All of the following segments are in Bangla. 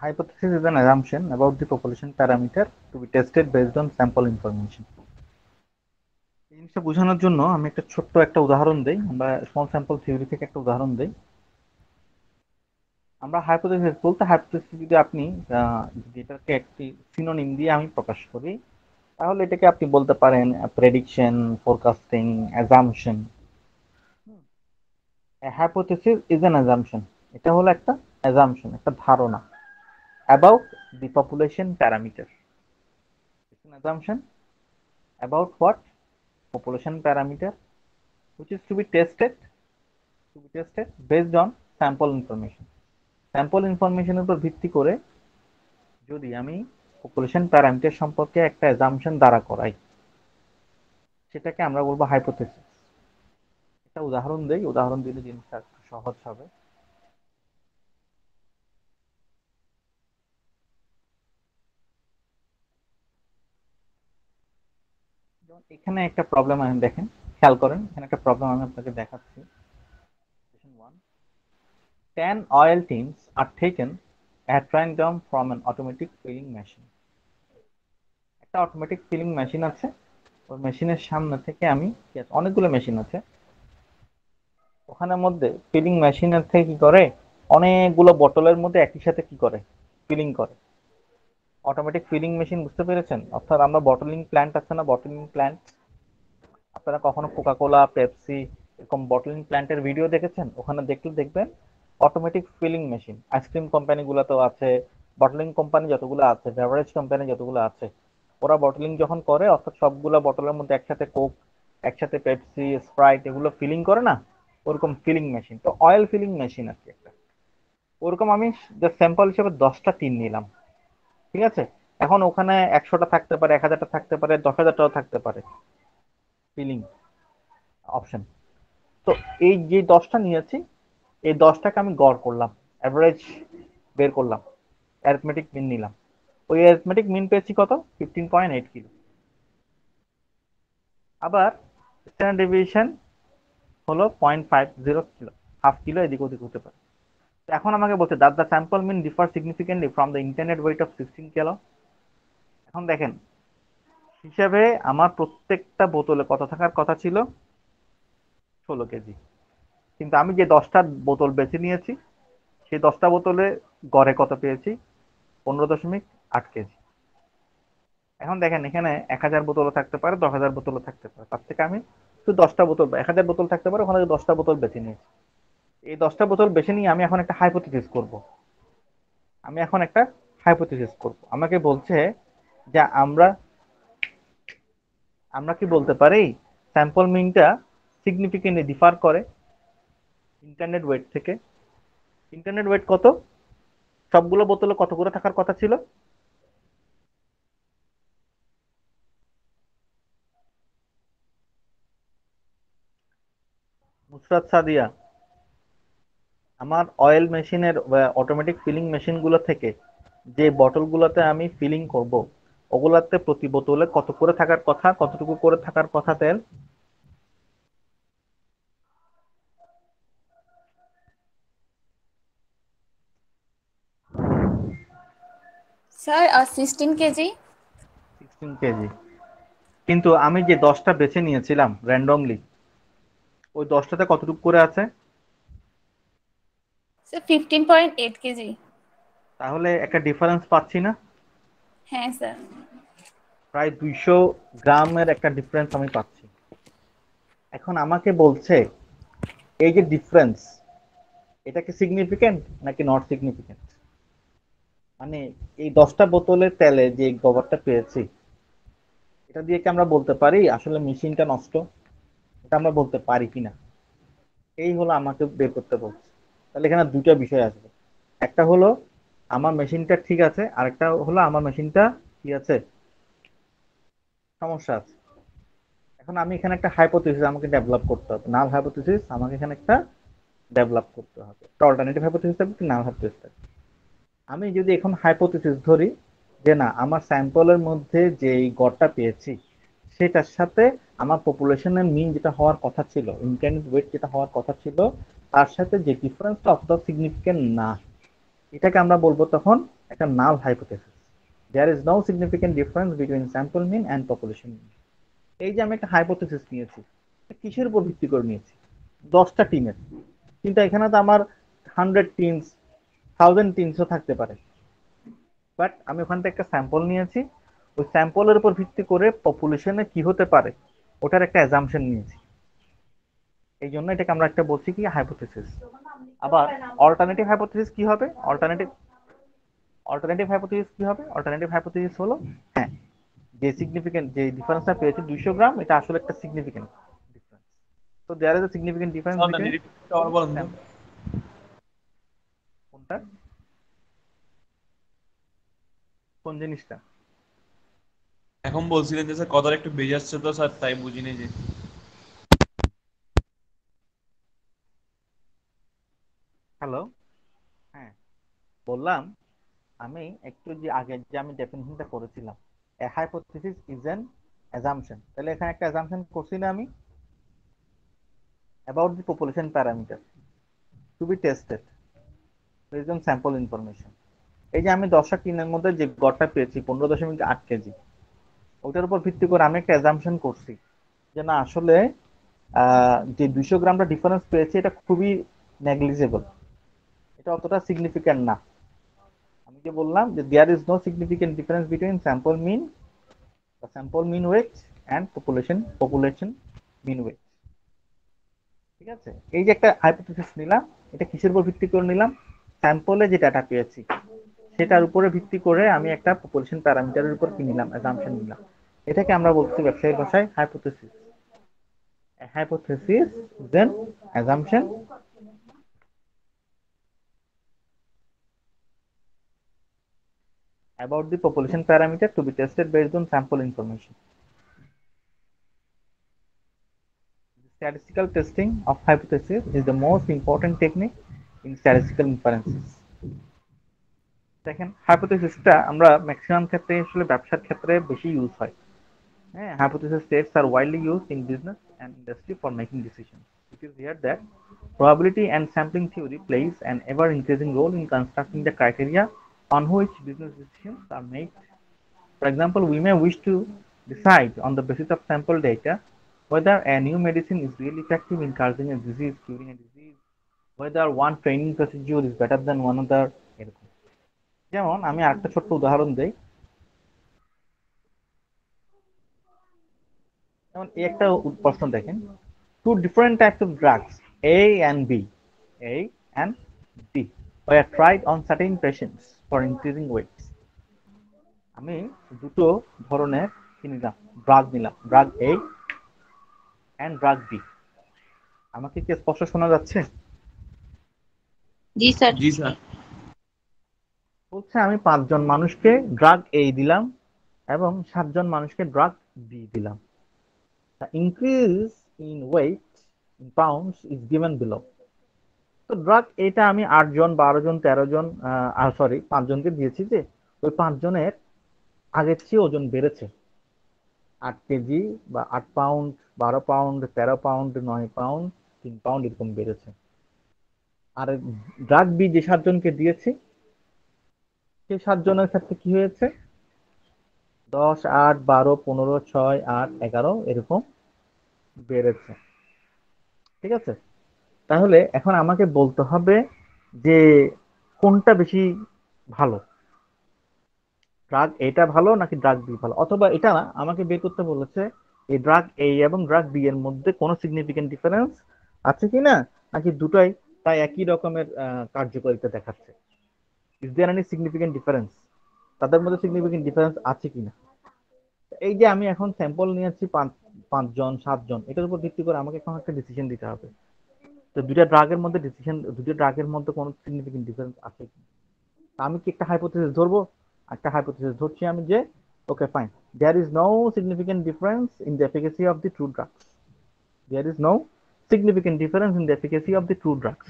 Hypothesis is an assumption about the population parameter to be tested based on sample information. এই জিনিসটা বোঝানোর জন্য আমি একটা ছোট্ট একটা উদাহরণ দেই, আমরা স্মল স্যাম্পল থিওরি থেকে একটা উদাহরণ দেই। আমরা হাইপোথেসিস বলতে হাইপোথেসিস যদি আপনি যদি এটাকে একটি সিনোনিম দিয়ে আমি প্রকাশ করি, তাহলে এটাকে আপনি বলতে পারেন prediction, forecasting, assumption. Hypothesis is an assumption, এটা হলো একটা অ্যাজাম্পশন, একটা ধারণা about the population parameter. It's an assumption about what? Population parameter, which is to be tested based on sample information. Sample information উপর ভিত্তি করে যদি আমি পপুলেশন প্যারামিটার সম্পর্কে একটা অ্যাজাম্পশন দ্বারা করাই, সেটাকে আমরা বলবো হাইপোথেসিস। একটা উদাহরণ দেই, উদাহরণ দিলে জিনিসটা একটু সহজ হবে। যেমন এখানে একটা প্রবলেম আমি দেখেন, খেয়াল করেন, এখানে একটা প্রবলেম আমি আপনাকে দেখাচ্ছি। 10 oil tins are taken at random from an automatic filling machine. একটা অটোমেটিক ফিলিং মেশিন আছে, ওই মেশিনের সামনে থেকে আমি অনেকগুলো মেশিন আছে, ওখানের মধ্যে ফিলিং মেশিনের থেকে কি করে, অনেকগুলো বোতলের মধ্যে একই সাথে কি করে, ফিলিং করে। অটোমেটিক ফিলিং মেশিন, বুঝতে পেরেছেন? অর্থাৎ আমরা বটলিং প্ল্যান্ট আছে না, বটলিং প্ল্যান্ট, আপনারা কখনো কোকা কোলা, পেপসি এরকম বটলিং প্ল্যান্টের ভিডিও দেখেছেন? ওখানে দেখলে দেখবেন automatic feeling machine. Ice cream company গুলোতেও আছে, বটলিং কোম্পানি যতগুলো আছে, বেভারেজ কোম্পানি যতগুলো আছে, ওরা বটলিং যখন করে, অর্থাৎ সবগুলো বটলের মধ্যে একসাথে কোক, একসাথে পেপসি, স্প্রাইট এগুলো ফিলিং করে না, ওরকম ফিলিং মেশিন। তো অয়েল ফিলিং মেশিন আর কি একটা, ওরকম আমি স্যাম্পল হিসেবে 10টা টিন নিলাম, ঠিক আছে? এখন ওখানে 100টা থাকতে পারে, 1000টা থাকতে পারে, 10,000টাও থাকতে পারে ফিলিং অপশন। তো এই যে 10টা নিয়েছি, এই 10টাকে আমি গড় করলাম, অ্যাভারেজ বের করলাম, অ্যারিথমেটিক মিন নিলাম। ওই অ্যারিথমেটিক মিন পেয়েছি কত? 15.8 কিলো। আবার স্ট্যান্ডার্ড ডেভিয়েশন হলো 0.50 কিলো, হাফ কিলো এদিক ওদিক হতে পারে। এখন আমাকে বলছে that the sample mean differ significantly from the intended weight of 16 kilo. এখন দেখেন হিসাবে আমার প্রত্যেকটা বোতলে কত থাকার কথা ছিল, 16 কেজি। কিন্তু আমি যে 10টা বোতল বেছে নিয়েছি, সেই 10টা বোতলে গড়ে কত পেয়েছি? 15.8 কেজি। এখন দেখেন এখানে 1000 বোতলও থাকতে পারে, 10,000 বোতলও থাকতে পারে, তার থেকে আমি শুধু 10টা বোতল, 1000 বোতল থাকতে পারে, ওখানে 10টা বোতল বেছে নিয়েছি। এই 10টা বোতল বেছে নিয়ে আমি এখন একটা হাইপোথিসিস করব। আমি এখন একটা হাইপোথিসিস করব। আমাকে বলছে যে আমরা আমরা কি বলতে পারি স্যাম্পল মিনটা সিগনিফিকেন্টলি ডিফার করে ইন্টারনেট ওয়েট থেকে। ইন্টারনেট ওয়েট কত? সবগুলো বোতলে কত করে থাকার কথা ছিল? নুসরাত সাদিয়া, আমার অয়েল মেশিনের অটোমেটিক ফিলিং মেশিনগুলো থেকে যে বটলগুলোতে আমি ফিলিং করব, ওগুলাতে প্রতি বোতলে কত করে থাকার কথা, কতটুকু করে থাকার কথা তেল? Sir 16 KG. 16 কেজি। কিন্তু আমি যে 10টা বেছে নিয়েছিলাম র্যান্ডমলি, ওই 10টাতে কতটুকু করে আছে? Sir 15.8 KG. তাহলে একটা ডিফারেন্স পাচ্ছি না? হ্যাঁ স্যার। প্রায় 200 গ্রামের একটা ডিফারেন্স আমি পাচ্ছি। এখন আমাকে বলছে এই যে ডিফারেন্স, এটা কি সিগনিফিকেন্ট নাকি নট সিগনিফিকেন্ট? মানে এই 10টা বোতলের তেলে যে গোবরটা পেয়েছি, এটা দিয়ে কি আমরা বলতে পারি আসলে মেশিনটা নষ্ট? এটা আমরা বলতে পারি কিনা, এই হলো আমাকে বের করতে বলছে। তাহলে এখানে দুটো বিষয় আসবে, একটা হলো আমার মেশিনটা ঠিক আছে, আরেকটা হলো আমার মেশিনটা কি আছে, সমস্যা আছে। এখন আমি এখানে একটা হাইপোথিসিস আমাকে ডেভেলপ করতে হবে, নাল হাইপোথিসিস আমাকে এখানে একটা ডেভেলপ করতে হবে, একটা অল্টারনেটিভ হাইপোথিসিস থাকবে, একটা নাল হাইপোথিসিস থাকবে। আমি যদি এখন হাইপোথিসিস ধরি যে না, আমার স্যাম্পলের মধ্যে যে গড়টা পেয়েছি সেটার সাথে আমার পপুলেশনের মিন যেটা হওয়ার কথা ছিল, ইন্টারনেট ওয়েট যেটা হওয়ার কথা ছিল, তার সাথে যে ডিফারেন্সটা অতটা সিগনিফিকেন্ট না, এটাকে আমরা বলবো তখন একটা null hypothesis. There is no significant difference between sample mean and population mean. এই যে আমি একটা হাইপোথেসিস নিয়েছি, কিসের উপর ভিত্তি করে নিয়েছি? 10টা টিমের। কিন্তু এখানে তো আমার 100 টিমস, 1000 টিমসও থাকতে পারে। বাট আমি ওখান থেকে একটা স্যাম্পল নিয়েছি, ওই স্যাম্পলের উপর ভিত্তি করে পপুলেশনে কি হতে পারে ওটার একটা অ্যাজাম্পশন নিয়েছি। এই জন্য এটাকে আমরা একটা বলছি কি হাইপোথেসিস। আবার অল্টারনেটিভ হাইপোথেসিস কি হবে? অল্টারনেটিভ হাইপোথেসিস হলো, হ্যাঁ, যে সিগনিফিকেন্ট যে ডিফারেন্সটা পেয়েছে 200 গ্রাম, এটা আসলে একটা সিগনিফিকেন্ট ডিফারেন্স। তো there is a significant difference sir between negative আবার বলেন তো। স্যাম্পল। কোনটা? কোন জিনিসটা? এখন বলছিলেন যে স্যার কথাটা একটু বেজে আসছে তো স্যার, তাই বুঝিনি যে। হ্যালো, হ্যাঁ, বললাম আমি একটু যে আগে যে আমি ডেফিনিশনটা করেছিলাম, a hypothesis is an assumption. তাহলে এখানে একটা অ্যাজাম্পশন করছি না আমি, about the population parameter to be tested based on sample information. এই যে আমি 10টা টিনের মধ্যে যে গড়টা পেয়েছি 15.8 কেজি, ওটার উপর ভিত্তি করে আমি একটা অ্যাজাম্পশন করছি যে না আসলে যে 200 গ্রামটা ডিফারেন্স পেয়েছে এটা খুবই নেগলিজেবল, এটা অতটা সিগনিফিক্যান্ট না। আমি যে বললাম যে there is no significant difference between sample mean weight and population mean weight. ঠিক আছে, এই যে একটা হাইপোথেসিস নিলাম, এটা কিসের উপর ভিত্তি করে নিলাম? স্যাম্পলে যে ডাটা পেয়েছি সেটার উপরে ভিত্তি করে আমি একটা পপুলেশন প্যারামিটারের উপর কি নিলাম? অ্যাজাম্পশন নিলাম। এটাকে আমরা বলছি ব্যবসায়িক ভাষায় hypothesis. Hypothesis then assumption about the population parameter to be tested based on sample information. Statistical testing of hypothesis is the most important technique in statistical inferences. দেখেন, হাইপোথেসিসটা আমরা ম্যাক্সিমাম ক্ষেত্রে আসলে ব্যবসার ক্ষেত্রে বেশি ইউজ হয়। হ্যাঁ, hypothesis tests are widely used in business and industry for making decisions. It is here that probability and sampling theory plays an ever increasing role in constructing the criteria on which business decisions are made. For example, we may wish to decide on the basis of sample data whether a new medicine is really effective in causing a disease, curing a disease, whether one training procedure is better than one other, এরকম। যেমন আমি আরেকটা ছোট্ট উদাহরণ দেই। যেমন এই একটা প্রশ্ন দেখেন, two different types of drugs A and B, A and B were tried on certain patients for increasing weight. আমি দুটো ধরনের কি নিলাম? ড্রাগ নিলাম, drug A and drug B। আমাকে কি স্পষ্ট শোনা যাচ্ছে? জি স্যার। জি স্যার। বলছে আমি 5 জন মানুষকে ড্রাগ A দিলাম এবং 7 জন মানুষকে ড্রাগ B দিলাম। The increase in weight in pounds is given below. তো ড্রাগ এটা আমি 8 জন, 12 জন, 13 জন, সরি 5 জনকে দিয়েছি, যে ওই 5 জনের আগের চেয়ে ওজন বেড়েছে 8 কেজি বা 8 pound, 12 pound, 13 pound, 9 pound, 3 pound এরকম বেড়েছে। আর ড্রাগ বি যে 7 জনকে দিয়েছি সেই 7 জনের ক্ষেত্রে কি হয়েছে? 10, 8, 12, 15, 6, 8, 11 এরকম বেড়েছে। ঠিক আছে, তাহলে এখন আমাকে বলতে হবে যে কোনটা বেশি ভালো, ড্রাগ এটা ভালো নাকি ড্রাগ বি ভালো? অথবা এটা না, আমাকে বের করতে বলেছে এই ড্রাগ এ এবং ড্রাগ বি এর মধ্যে কোনো সিগনিফিকেন্ট ডিফারেন্স আছে কিনা, নাকি দুটাই প্রায় একই রকমের কার্যকারিতা দেখাচ্ছে। Is there any significant difference? তাদের মধ্যে সিগনিফিকেন্ট ডিফারেন্স আছে কিনা। এই যে আমি এখন স্যাম্পল নিয়েছি 5 জন 7 জন, এটার উপর ভিত্তি করে আমাকে এখন একটা ডিসিশন দিতে হবে। তো দুটো ড্রাগের মধ্যে কোনো সিগনিফিকেন্ট ডিফারেন্স আছে কিনা। আমি কি একটা হাইপোথেসিস ধরবো? একটা হাইপোথেসিস ধরছি আমি যে okay fine, there is no significant difference in the efficacy of the two drugs. There is no significant difference in the efficacy of the two drugs.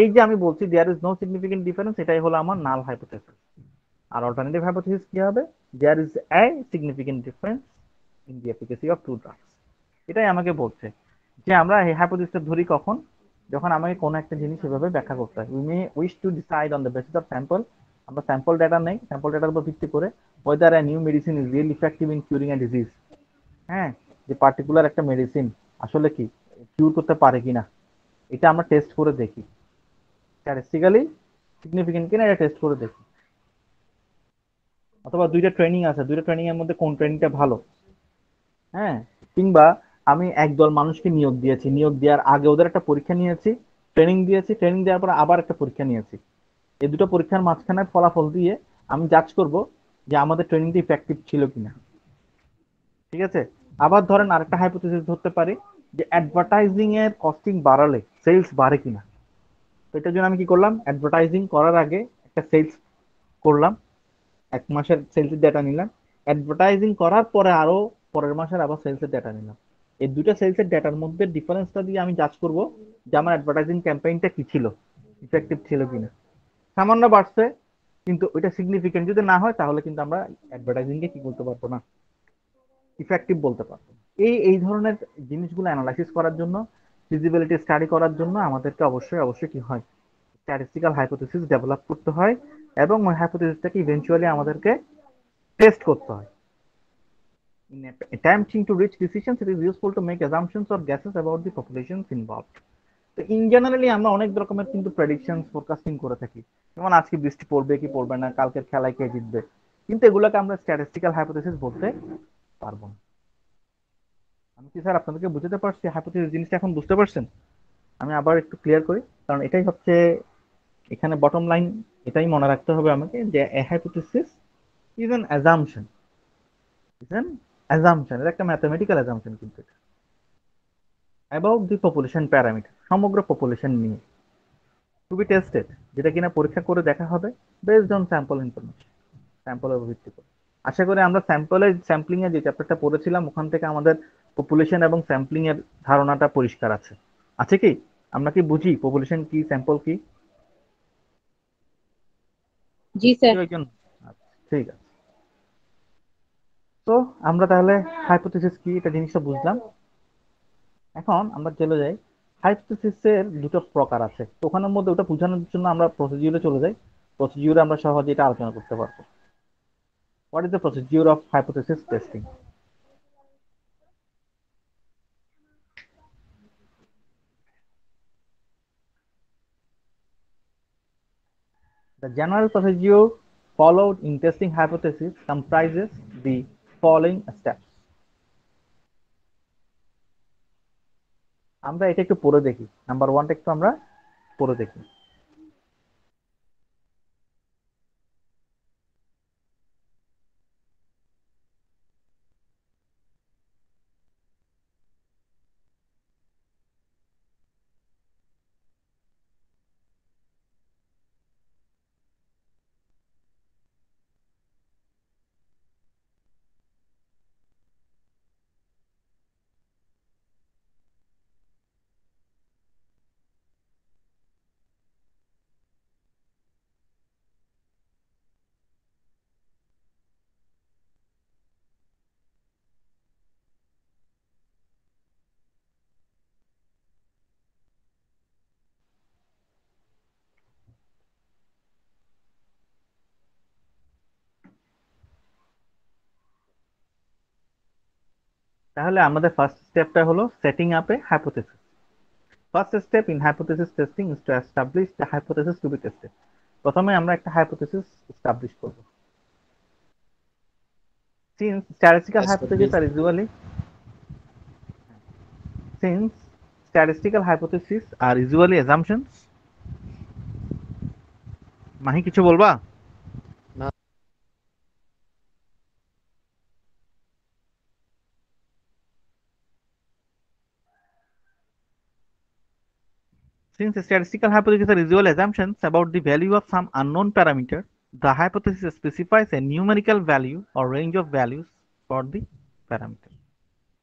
এই যে আমি বলছি there is no significant difference, এটাই হলো আমার নাল হাইপোথেসিস। আর অল্টারনেটিভ হাইপোথেসিস কি হবে? There is a significant difference in the efficacy of two drugs. এটাই আমাকে বলছে যে আমরা এই হাইপোথেসিসটা ধরি কখন? যখন আমাকে কোনো একটা জিনিস এভাবে ব্যাখ্যা করতে হয়। We may wish to decide on the basis of sample. আমরা স্যাম্পল ডেটা নেই, স্যাম্পল ডেটার উপর ভিত্তি করে weather a new medicine is really effective in curing A disease. হ্যাঁ, যে পার্টিকুলার একটা মেডিসিন আসলে কি কিউর করতে পারে কিনা, এটা আমরা টেস্ট করে দেখি, স্ট্যাটিস্টিক্যালি সিগনিফিকেন্ট কিনা এটা টেস্ট করে দেখি। অথবা দুইটা ট্রেনিং আছে, দুইটা ট্রেনিং এর মধ্যে কোন ট্রেনিংটা ভালো। হ্যাঁ, কিংবা আমি একদল মানুষকে নিয়োগ দিয়েছি, নিয়োগ দেওয়ার আগে ওদের একটা পরীক্ষা নিয়েছি, ট্রেনিং দিয়েছি, ট্রেনিং দেওয়ার পরে আবার একটা পরীক্ষা নিয়েছি। এই দুটো পরীক্ষার মাঝখানে ফলাফল দিয়ে আমি জাজ করব যে আমাদের ট্রেনিংটা ইফেক্টিভ ছিল কিনা। ঠিক আছে। আবার ধরেন আরেকটা হাইপোথিসিস ধরতে পারি যে অ্যাডভার্টাইজিং এর কস্টিং বাড়ালে সেলস বাড়ে কিনা। তো এটার জন্য আমি কি করলাম, অ্যাডভার্টাইজিং করার আগে একটা সেলস করলাম, 1 মাসের সেলসের ডেটা নিলাম, অ্যাডভার্টাইজিং করার পরে আরো পরের মাসের আবার সেলসের ডেটা নিলাম। এই দুইটা সেলসের ডেটার মধ্যে ডিফারেন্সটা দিয়ে আমি জাজ করব যে আমার অ্যাডভার্টাইজিং ক্যাম্পেইনটা কি ছিল, ইফেক্টিভ ছিল কিনা। সামান্য বাড়ছে কিন্তু ওইটা সিগনিফিকেন্ট যদি না হয় তাহলে কিন্তু আমরা অ্যাডভার্টাইজিং কে কি বলতে পারবো না, ইফেক্টিভ বলতে পারবো না। এই ধরনের জিনিসগুলো অ্যানালাইসিস করার জন্য, ফিজিবিলিটি স্টাডি করার জন্য আমাদেরকে অবশ্যই অবশ্যই কি হয়, স্ট্যাটিস্টিক্যাল হাইপোথিসিস ডেভেলপ করতে হয় এবং ওই হাইপোথিসিসটাকে ইভেন্চুয়ালি আমাদেরকে টেস্ট করতে হয়। In attempting to reach decisions, it is useful to make assumptions or guesses about the populations involved. তো ইন জেনারেলি আমরা অনেক রকমের কিন্তু প্রেডিকশন ফোরকাস্টিং করে থাকি, যেমন আজকে বৃষ্টি পড়বে কি পড়বে না, কালকের খেলায় কে জিতবে, কিন্তু এগুলোকে আমরা স্ট্যাটিস্টিক্যাল হাইপোথিসিস বলতে পারবো না। আমি কি স্যার আপনাদেরকে বুঝতে পারছি হাইপোথিসিস জিনিসটা এখন বুঝতে পারছেন? আমি আবার একটু ক্লিয়ার করি, কারণ এটাই হচ্ছে এখানে বটম লাইন। এটাই মনে রাখতে হবে আমাকে যে hypothesis is an assumption, is an assumption, এটা একটা ম্যাথমেটিক্যাল অ্যাজাম্পশন কিন্তু অ্যাবাউট দি পপুলেশন প্যারামিটার, সমগ্র পপুলেশন নিয়ে, টু বি টেস্টেড, যেটা কিনা পরীক্ষা করে দেখা হবে বেসড অন স্যাম্পল ইনফরমেশন, স্যাম্পলের উপর ভিত্তি করে। আশা করি আমরা স্যাম্পলিং এ যে চ্যাপ্টারটা পড়েছিলাম ওখান থেকে আমাদের পপুলেশন এবং স্যাম্পলিং এর ধারণাটা পরিষ্কার আছে। আছে কি? আমরা কি বুঝি পপুলেশন কি, স্যাম্পল কি? জি স্যার। কেউ একজন? আচ্ছা, ঠিক আছে। তো আমরা তাহলে হাইপোথিসিস কি এটা জিনিসটা বুঝলাম। এখন আমরা চলে যাই, হাইপোথিসিসের দুটো প্রকার আছে, তো ওখানের মধ্যে ওটা বোঝানোর জন্য আমরা প্রসিডিউরে চলে যাই। প্রসিডিউরে আমরা সহজে এটা আলোচনা করতে পারবো। What is the procedure of hypothesis testing? The general procedure followed in testing hypothesis comprises the following steps. আমরা এটা একটু পড়ে দেখি, নাম্বার ওয়ানটা একটু আমরা পড়ে দেখি। তাহলে আমাদের ফার্স্ট স্টেপটা হলো setting up a hypothesis. First step in hypothesis testing is to establish the hypothesis to be tested. প্রথমে আমরা একটা হাইপোথিসিস এস্টাবলিশ করব। Since statistical hypotheses Establish. are usually since statistical hypotheses are usually assumptions, Mahi কিছু বলবা? না। Since statistical hypotheses are usually assumptions about the value of some unknown parameter, the hypothesis specifies a numerical value or range of values for the parameter.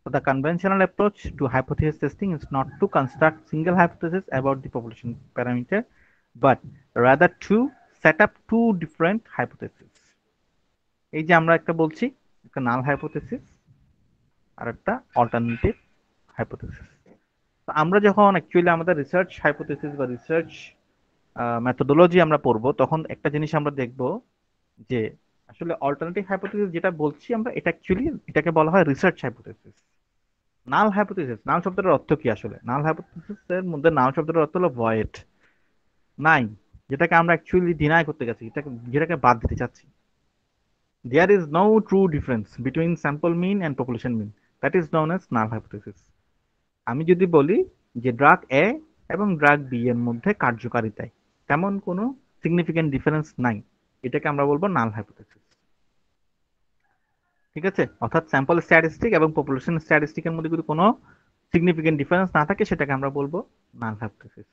So the conventional approach to hypothesis testing is not to construct single hypothesis about the population parameter, but rather to set up two different hypotheses. এই যে আমরা একটা বলছি, একটা নাল হাইপোথিসিস আর একটা অল্টারনেটিভ হাইপোথিসিস। তো আমরা যখন অ্যাকচুয়ালি আমাদের রিসার্চ হাইপোথেসিস বা রিসার্চ মেথোডোলজি আমরা পড়বো, তখন একটা জিনিস আমরা দেখব যে আসলে অল্টারনেটিভ হাইপোথেসিস যেটা বলছি আমরা, এটা অ্যাকচুয়ালি এটাকে বলা হয় রিসার্চ হাইপোথেসিস। নাল হাইপোথেসিস, নাল শব্দটার অর্থ কি আসলে? নাল হাইপোথেসিস এর মধ্যে নাল শব্দটার অর্থ হলো ভয়েড, নাই, যেটাকে আমরা অ্যাকচুয়ালি ডিনাই করতে গেছি, যেটাকে বাদ দিতে চাচ্ছি। There is no true difference between sample mean and population mean, that is known as null hypothesis. আমি যদি বলি যে ড্রাগ এ এবং ড্রাগ বি এর মধ্যে কার্যকারিতায় তেমন কোনো সিগনিফিকেন্ট ডিফারেন্স নাই, এটাকে আমরা বলবো নাল হাইপোথেসিস। ঠিক আছে, অর্থাৎ স্যাম্পল স্ট্যাটিস্টিক এবং পপুলেশন স্ট্যাটিস্টিকের মধ্যে যদি কোনো সিগনিফিকেন্ট ডিফারেন্স না থাকে, সেটাকে আমরা বলবো নাল হাইপোথেসিস।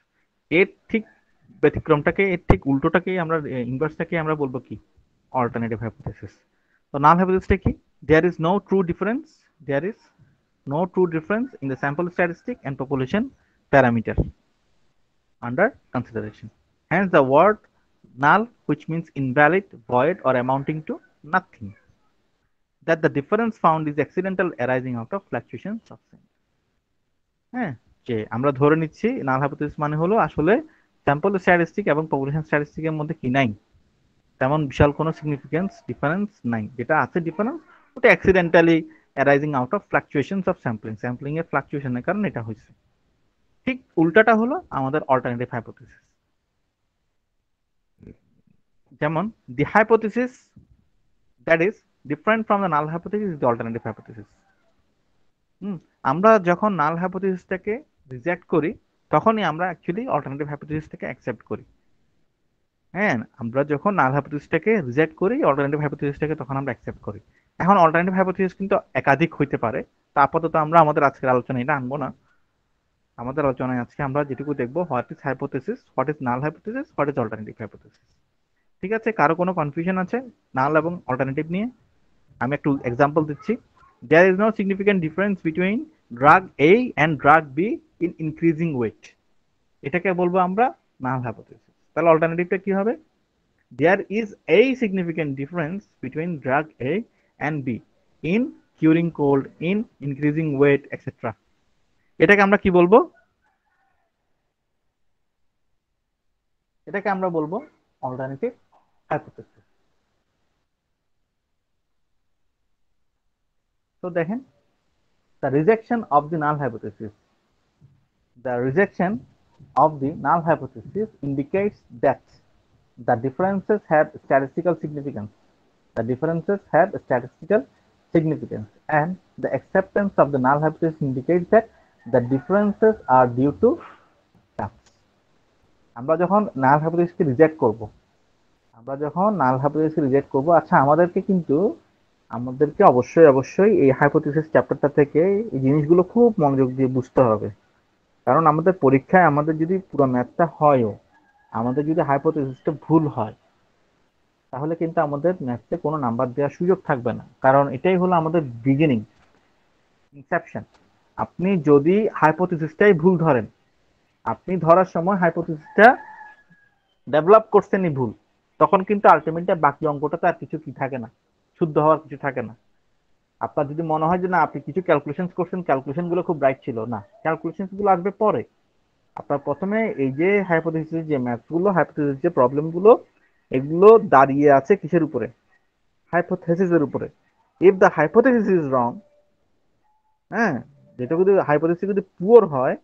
এর ঠিক ব্যতিক্রমটাকে, এর ঠিক উল্টোটাকে আমরা, ইনভার্সটাকে আমরা বলবো কি? Alternative hypothesis. তো নাল হাইপোথেসিসটা কি? There is no true difference, there is no true difference in the sample statistic and population parameter under consideration. Hence the word null, which means invalid, void, or amounting to nothing. That the difference found is accidental arising out of fluctuations of sample. হ্যাঁ, যে আমরা ধরে নিচ্ছি নাল হাইপোথেসিস মানে হলো আসলে স্যাম্পল স্ট্যাটিস্টিক এবং পপুলেশন স্ট্যাটিস্টিকের মধ্যে কি নাই, তেমন বিশাল কোনো সিগনিফিকেন্স ডিফারেন্স নাই, যেটা আছে ডিফারেন্স ওটা accidentally arising out of ফ্লাকচুয়েশনস of sampling, sampling এর ফ্লাকচুয়েশনের কারণে এটা হয়েছে। ঠিক উল্টাটা হলো আমাদের অল্টারনেটিভ হাইপোথেসিস। যেমন the hypothesis that is different from the null hypothesis is the alternative hypothesis. আমরা যখন নাল হাইপোথেসিসটাকে রিজেক্ট করি, তখনই আমরা অ্যাকচুয়ালি অল্টারনেটিভ হাইপোথেসিসটাকে অ্যাকসেপ্ট করি। হ্যাঁ, আমরা যখন নাল হাইপোথেসিসটাকে রিজেক্ট করি, অল্টারনেটিভ হাইপোথেসিসটাকে তখন আমরা অ্যাকসেপ্ট করি। এখন অল্টারনেটিভ হাইপোথেসিস কিন্তু একাধিক হইতে পারে, তা আপাতত আমরা আমাদের আজকের আলোচনায় এটা আনবো না। আমাদের আলোচনায় আজকে আমরা যেটুকু দেখবো, what is hypothesis, what is null hypothesis, what is alternative hypothesis. ঠিক আছে, কারো কোনো কনফিউশন আছে নাল এবং অল্টারনেটিভ নিয়ে? আমি একটু এক্সাম্পল দিচ্ছি। There is no significant difference between drug A and drug B in increasing weight, এটাকে বলবো আমরা নাল হাইপোথেসিস। তাহলে অল্টারনেটিভটা কি হবে? There is a significant difference between drug A and B in curing cold, in increasing weight, etc. এটাকে আমরা কি বলবো? এটাকে আমরা বলবো অল্টারনেটিভ হাইপোথেসিস। তো দেখেন, the rejection of the null hypothesis, the rejection of the null hypothesis indicates that the differences have statistical significance. The differences have statistical significance, and the acceptance of the null hypothesis indicates that the differences are due to chance. আমরা যখন নাল হাইপোথেসিসকে রিজেক্ট করব, আচ্ছা আমাদেরকে অবশ্যই অবশ্যই এই হাইপোথেসিস চ্যাপ্টারটা থেকে এই জিনিসগুলো খুব মনোযোগ দিয়ে বুঝতে হবে। কারণ আমাদের পরীক্ষায় আমাদের যদি পুরো ম্যাথটা হয়ও, আমাদের যদি হাইপোথেসিসটা ভুল হয়, তাহলে কিন্তু আমাদের ম্যাথে কোনো নাম্বার দেওয়ার সুযোগ থাকবে না। কারণ এটাই হলো আমাদের বিগিনিং, ইনসেপশন। আপনি যদি হাইপোথেসিসটাই ভুল ধরেন, আপনি ধরার সময় হাইপোথেসিসটা ডেভেলপ করছেনই ভুল, তখন কিন্তু আলটিমেটলি বাকি অঙ্কটাতে আর কিছু কি থাকে না, শুদ্ধ হওয়ার কিছু থাকে না। আপনার যদি মনে হয় যে না আপনি কিছু ক্যালকুলেশন করছেন, ক্যালকুলেশন গুলো খুব রাইট ছিল, না, ক্যালকুলেশন গুলো আসবে পরে। আপনার প্রথমে এই যে হাইপোথেসিস, যে ম্যাথস গুলো, হাইপোথেসিস যে প্রবলেম গুলো, এগুলো দাঁড়িয়ে আছে কিসের উপরে? হাইপোথেসিসের উপরে। If the hypothesis is wrong, হ্যাঁ, যেটা যদি হাইপোথেসিস যদি পুয়ার হয়,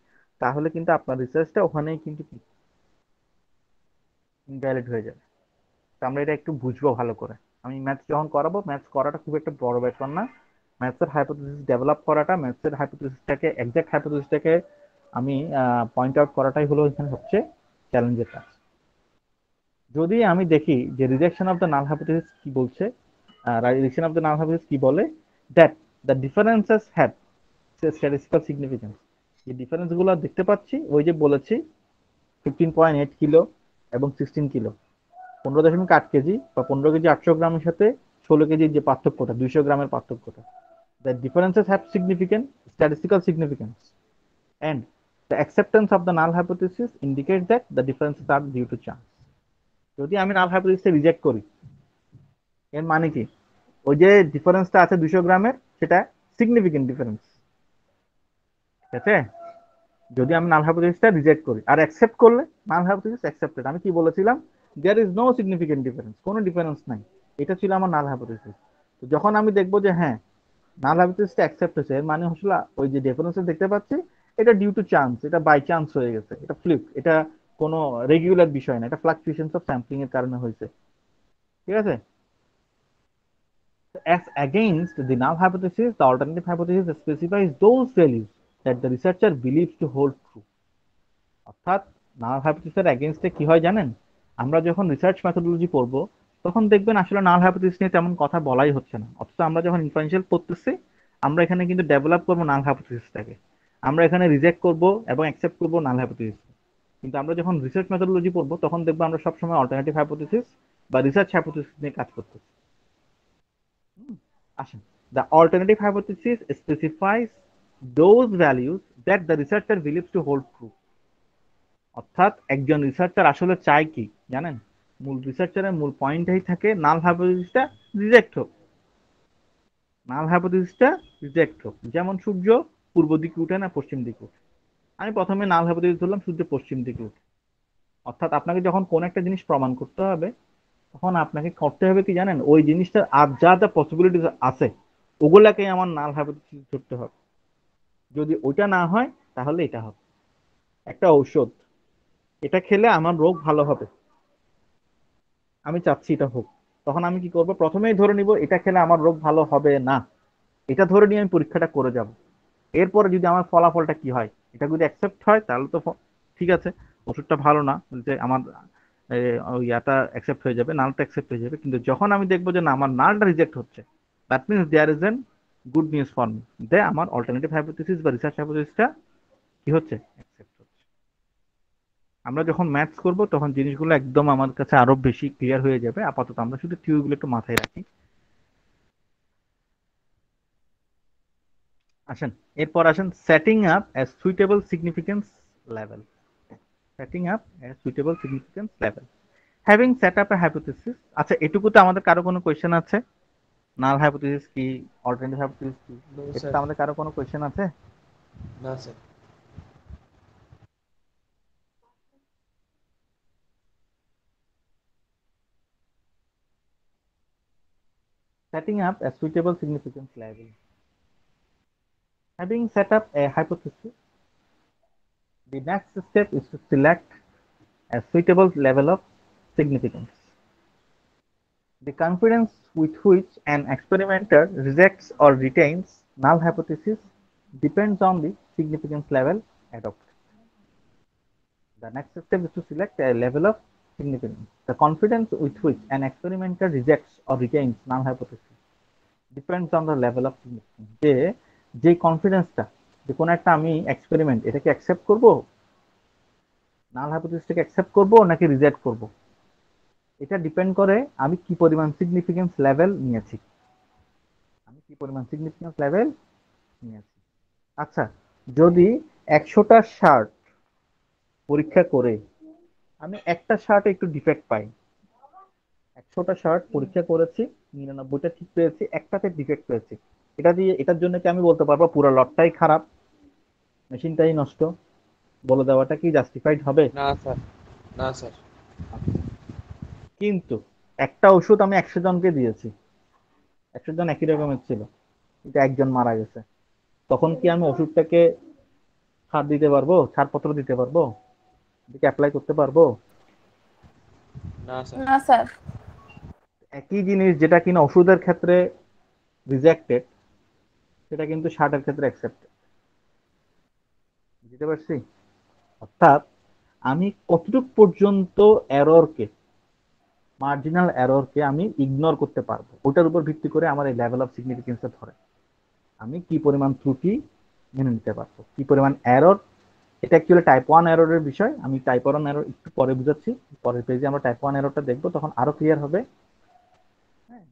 তাহলে কিন্তু আপনার রিসার্চটা ওখানেই কিন্তু ইনভ্যালিড হয়ে যাবে। তো আমরা এটা একটু বুঝবো ভালো করে। আমি ম্যাথস যখন করাবো, ম্যাথস করাটা খুব একটা বড় ব্যাপার না। ম্যাথসের হাইপোথেসিস ডেভেলপ করাটা, ম্যাথসের হাইপোথেসিসটাকে, এক্সাক্ট হাইপোথেসিসটাকে আমি পয়েন্ট আউট করাটাই হলো এখানে সবচেয়ে চ্যালেঞ্জের কাজ। যদি আমি দেখি যে rejection of the null hypothesis কি বলছে, rejection of the null hypothesis কি বলে, that the differences have statistical significance. এই ডিফারেন্স গুলো দেখতে পাচ্ছি, ওই যে বলেছি 15.8 কিলো এবং 16 কিলো, 15.8 কেজি বা 15 কেজি 800 গ্রামের সাথে 16 কেজির যে পার্থক্যটা, 200 গ্রামের পার্থক্যটা, the differences have significant statistical significance, and the acceptance of the null hypothesis indicates that the differences are due to chance. যদি আমি নাল হাইপোথেসিসকে রিজেক্ট করি, এর মানে কি? ওই যে ডিফারেন্সটা আছে 200 গ্রামের, সেটা সিগনিফিকেন্ট ডিফারেন্স, ঠিক আছে? যদি আমি নাল হাইপোথিসিসটা রিজেক্ট করি আর অ্যাকসেপ্ট করলে নাল হাইপোথিসিস অ্যাকসেপ্টেড, আমি কি বলেছিলাম, there is no significant difference, কোনো ডিফারেন্স নাই, এটা ছিল আমার নাল হাইপোথিসিস। তো যখন আমি দেখবো যে হ্যাঁ নাল হাইপোথিসিসটা অ্যাকসেপ্ট হয়েছে, এর মানে হচ্ছে ওই যে ডিফারেন্স দেখতে পাচ্ছি এটা ডিউ টু চান্স, এটা বাই চান্স হয়ে গেছে, এটা ফ্লিপ, এটা কোনো রেগুলার বিষয় না, এটা ফ্লাকচুয়েশনস অফ স্যাম্পলিং এর কারণে হয়েছে। ঠিক আছে? As against the null hypothesis, the alternative hypothesis specifies those values that the researcher believes to hold true. অর্থাৎ নাল হাইপোথিসিসের এগেইনস্টে কি হয় জানেন, আমরা যখন রিসার্চ মেথোডোলজি পড়বো তখন দেখবেন আসলে নাল হাইপোথিসিস নিয়ে তেমন কথা বলাই হচ্ছে না, অথচ আমরা যখন ইনফারেন্সিয়াল পড়তেছি আমরা এখানে কিন্তু ডেভেলপ করবো নাল হাইপোথিসিসটাকে, আমরা এখানে রিজেক্ট করব এবং অ্যাকসেপ্ট করবো নাল হাইপোথিসিস। কিন্তু আমরা যখন রিসার্চ মেথোডোলজি পড়বো তখন দেখবো আমরা সবসময় অল্টারনেটিভ হাইপোথিসিস বা রিসার্চ হাইপোথিসিস নিয়ে কাজ করতেছি। আসেন, the alternative hypothesis specifies those values that the researcher believes to hold true. অর্থাৎ একজন রিসার্চার আসলে চায় কি জানেন, মূল রিসার্চারের মূল পয়েন্টটাই থাকে নাল হাইপোথিসিসটা রিজেক্ট হোক, নাল হাইপোথিসিসটা রিজেক্ট হোক। যেমন সূর্য পূর্ব দিকে উঠে না পশ্চিম দিকে উঠে, আমি প্রথমে নাল হাইপোথিসিস ধরলাম সূর্য পশ্চিম দিকে উঠে। অর্থাৎ আপনাকে যখন কোন একটা জিনিস প্রমাণ করতে হবে তখন আপনাকে করতে হবে কি জানেন, ওই জিনিসটার আর যা যা পসিবিলিটিস আছে ওগুলাকে আমার নাল হাইপোথিসিস ধরতে হবে। যদি ওইটা না হয় তাহলে এটা হবে একটা ঔষধ, এটা খেলে আমার রোগ ভালো হবে, আমি চাচ্ছি এটা হোক, তখন আমি কি করব, প্রথমেই ধরে নিব এটা খেলে আমার রোগ ভালো হবে না, এটা ধরে নিয়ে আমি পরীক্ষাটা করে যাব। এরপরে যদি আমার ফলাফলটা কি হয়, এটা যদি অ্যাকসেপ্ট হয় তাহলে তো ঠিক আছে, ওষুধটা ভালো না, যে আমার ওই ইয়াটা অ্যাকসেপ্ট হয়ে যাবে, নালটা অ্যাকসেপ্ট হয়ে যাবে। কিন্তু যখন আমি দেখবো যে না আমার নালটা রিজেক্ট হচ্ছে, that means there is an good news for me, then আমার অল্টারনেটিভ হাইপোথিসিস বা রিসার্চ হাইপোথিসিসটা কি হচ্ছে, অ্যাকসেপ্ট হচ্ছে। আমরা যখন ম্যাথস করব তখন জিনিসগুলো একদম আমার কাছে আরো বেশি ক্লিয়ার হয়ে যাবে, আপাতত আমরা শুধু থিওরিগুলো একটু মাথায় রাখি। আসেন, এরপর আসেন setting up a suitable significance level. Setting up a suitable significance level, having set up a hypothesis. আচ্ছা, এটুকুতে আমাদের কারো কোনো কোয়েশ্চেন আছে? নাল হাইপোথিসিস কি, অল্টারনেটিভ হাইপোথিসিস কি, নো স্যার। এটাতে আমাদের কারো কোনো কোয়েশ্চেন আছে? না sir. Setting up a suitable significance level. Having set up a hypothesis, the next step is to select a suitable level of significance. The confidence with which an experimenter rejects or retains null hypothesis depends on the significance level adopted. The next step is to select a level of significance. The confidence with which an experimenter rejects or retains null hypothesis depends on the level of significance. যে কনফিডেন্সটা যে কোন একটা আমি এক্সপেরিমেন্ট এটাকে অ্যাকসেপ্ট করব, নাল হাইপোথিসিসটাকে অ্যাকসেপ্ট করব নাকি রিজেক্ট করব, এটা ডিপেন্ড করে আমি কি পরিমাণ সিগনিফিকেন্স লেভেল নিয়েছি, আমি কি পরিমাণ সিগনিফিকেন্স লেভেল নিয়েছি। আচ্ছা, যদি 100টা শার্ট পরীক্ষা করে আমি একটা শার্টে একটু ডিফেক্ট পাই, 100টা শার্ট পরীক্ষা করেছি, 99টা ঠিক পেয়েছি, একটাতে ডিফেক্ট পেয়েছি, এটার জন্য কি আমি বলতে পারবো পুরো লটটাই খারাপ, মেশিনটাই নষ্ট, বলে দেওয়াটা কি জাস্টিফাইড হবে? না স্যার। না স্যার। কিন্তু একটা ওষুধ আমি 100 জনকে দিয়েছি, 100 জন একই রকমের ছিল, কিন্তু একজন মারা গেছে, তখন কি আমি ওষুধটাকে ছাড় দিতে পারবো, ছাড়পত্র দিতে পারবো, এটাকে অ্যাপ্লাই করতে পারবো? না স্যার। না স্যার। একই জিনিস যেটা কিনা ওষুধের ক্ষেত্রে রিজেক্টেড সেটা কিন্তু শার্টের ক্ষেত্রে অ্যাকসেপ্টেড। বুঝতে পারছি? অর্থাৎ আমি কতটুকু পর্যন্ত এররকে, মার্জিনাল এররকে আমি ইগনোর করতে পারবো, ওটার উপর ভিত্তি করে আমার এই লেভেল অফ সিগনিফিকেন্সটা ধরে, আমি কি পরিমাণ ত্রুটি মেনে নিতে পারবো, কি পরিমাণ এরর। এটা অ্যাকচুয়ালি টাইপ 1 এররের বিষয়, আমি টাইপ 1 এরর একটু পরে বুঝাচ্ছি, পরের পেজে আমরা টাইপ 1 এররটা দেখবো, তখন আরো ক্লিয়ার হবে। হ্যাঁ,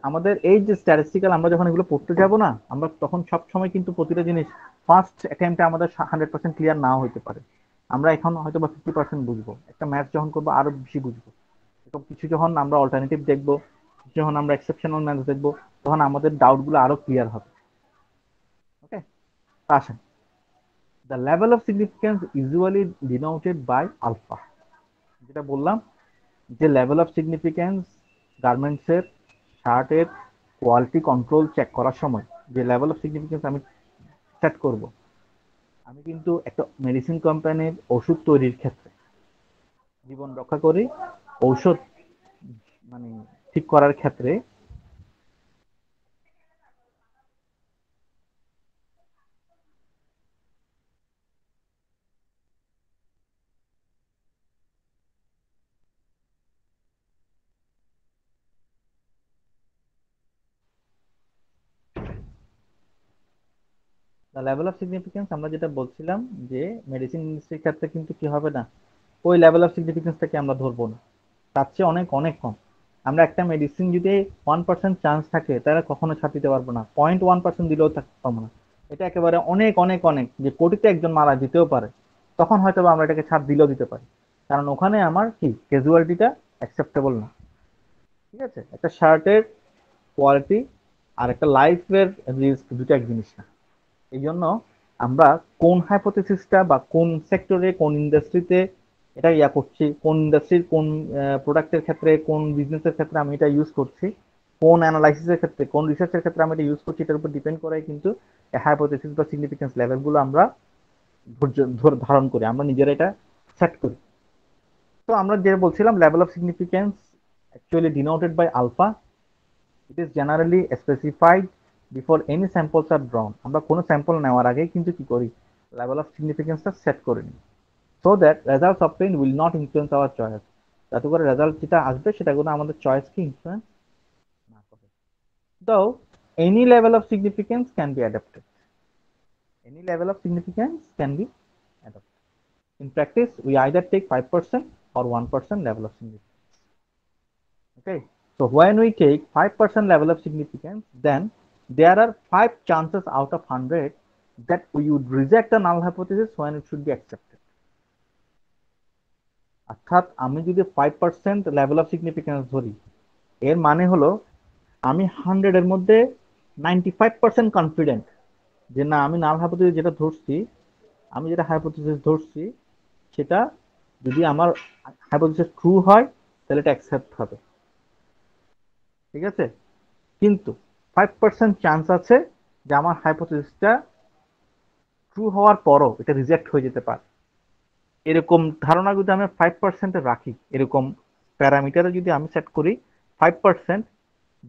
আমাদের এই যে স্ট্যাটিস্টিক্যাল আমরা যখন এগুলো পড়তে যাব না, আমরা তখন সব সময় কিন্তু প্রতিটা জিনিস ফার্স্ট অ্যাটেম্পটে আমাদের 100% ক্লিয়ার নাও হইতে পারে, আমরা এখন হয়তো বা 50% বুঝবো, একটা ম্যাথ যখন করবো আরো বেশি বুঝবো, এরকম কিছু যখন আমরা অল্টারনেটিভ দেখবো, যখন আমরা এক্সেপশনাল ম্যাথ দেখবো, তখন আমাদের ডাউট গুলো আরো ক্লিয়ার হবে। ওকে, আসেন the level of significance usually denoted by alpha. যেটা বললাম যে লেভেল অফ সিগনিফিকেন্স গার্মেন্টসের শার্টের কোয়ালিটি কন্ট্রোল চেক করার সময় যে লেভেল অফ সিগনিফিকেন্স আমি সেট করব, আমি কিন্তু একটা মেডিসিন কোম্পানির ওষুধ তৈরির ক্ষেত্রে জীবন রক্ষা করি ঔষধ মানে ঠিক করার ক্ষেত্রে লেভেল অফ সিগনিফিকেন্স আমরা যেটা বলছিলাম যে মেডিসিন ইন্ডাস্ট্রির ক্ষেত্রে কিন্তু কি হবে না, ওই লেভেল অফ সিগনিফিকেন্সটাকে আমরা ধরবো না, তার চেয়ে অনেক অনেক কম। আমরা একটা মেডিসিন যদি 1% চান্স থাকে তাহলে কখনো ছাড় দিতে পারবো না, 0.1% দিলেও থাকতে পারবো না। এটা একেবারে অনেক অনেক অনেক, যে কোটিতে একজন মারা দিতেও পারে, তখন হয়তো বা আমরা এটাকে ছাড় দিলেও দিতে পারি, কারণ ওখানে আমার কি ক্যাজুয়ালিটিটা অ্যাকসেপ্টেবল না। ঠিক আছে, একটা শার্টের কোয়ালিটি আর একটা লাইফের রিস্ক দুটো এক জিনিস না। এই জন্য আমরা কোন হাইপোথেসিসটা বা কোন সেক্টরে কোন ইন্ডাস্ট্রিতে এটা করছি, কোন ইন্ডাস্ট্রির কোন প্রোডাক্টের ক্ষেত্রে কোন বিজনেসের ক্ষেত্রে আমি এটা ইউজ করছি, কোন অ্যানালাইসিসের ক্ষেত্রে কোন রিসার্চের ক্ষেত্রে আমি এটা ইউজ করছি, এটার উপর ডিপেন্ড করে কিন্তু হাইপোথেসিস বা সিগনিফিকেন্স লেভেলগুলো আমরা ধারণ করি, আমরা নিজেরা এটা সেট করি। তো আমরা যে বলছিলাম level of significance actually denoted by alpha. It is generally specified before any samples are drawn. আমরা কোনো স্যাম্পল নেওয়ার আগেই কিন্তু কি করি, লেভেল অফ সিগনিফিকেন্সটা সেট করে নিই, so that results obtained will not influence hour choice. যাতে করে রেজাল্ট যেটা আসবে সেটা কোনো আমাদের চয়েসকে ইনফ্লুয়েন্স না করে। Though any level of significance can be adapted. Any level of significance can be adapted. In practice, we either take 5% or 1% level of significance. Okay. So when we take 5% level of significance, then there are 5 chances out of 100 that we would reject a null hypothesis when it should be accepted. অর্থাৎ আমি যদি 5% লেভেল অফ সিগনিফিকেন্স ধরি, এর মানে হলো আমি 100 এর মধ্যে 95% কনফিডেন্ট যে না, আমি নাল হাইপোথিসিস যেটা ধরছি, আমি যেটা হাইপোথিসিস ধরছি সেটা যদি আমার হাইপোথিসিস ট্রু হয় তাহলে এটা অ্যাকসেপ্ট হবে। ঠিক আছে, কিন্তু 5% চান্স আছে যে আমার হাইপোথিসিসটা ট্রু হওয়ার পরও এটা রিজেক্ট হয়ে যেতে পারে। এরকম ধারণা যদি আমি 5% রাখি, এরকম প্যারামিটারে যদি আমি সেট করি 5%,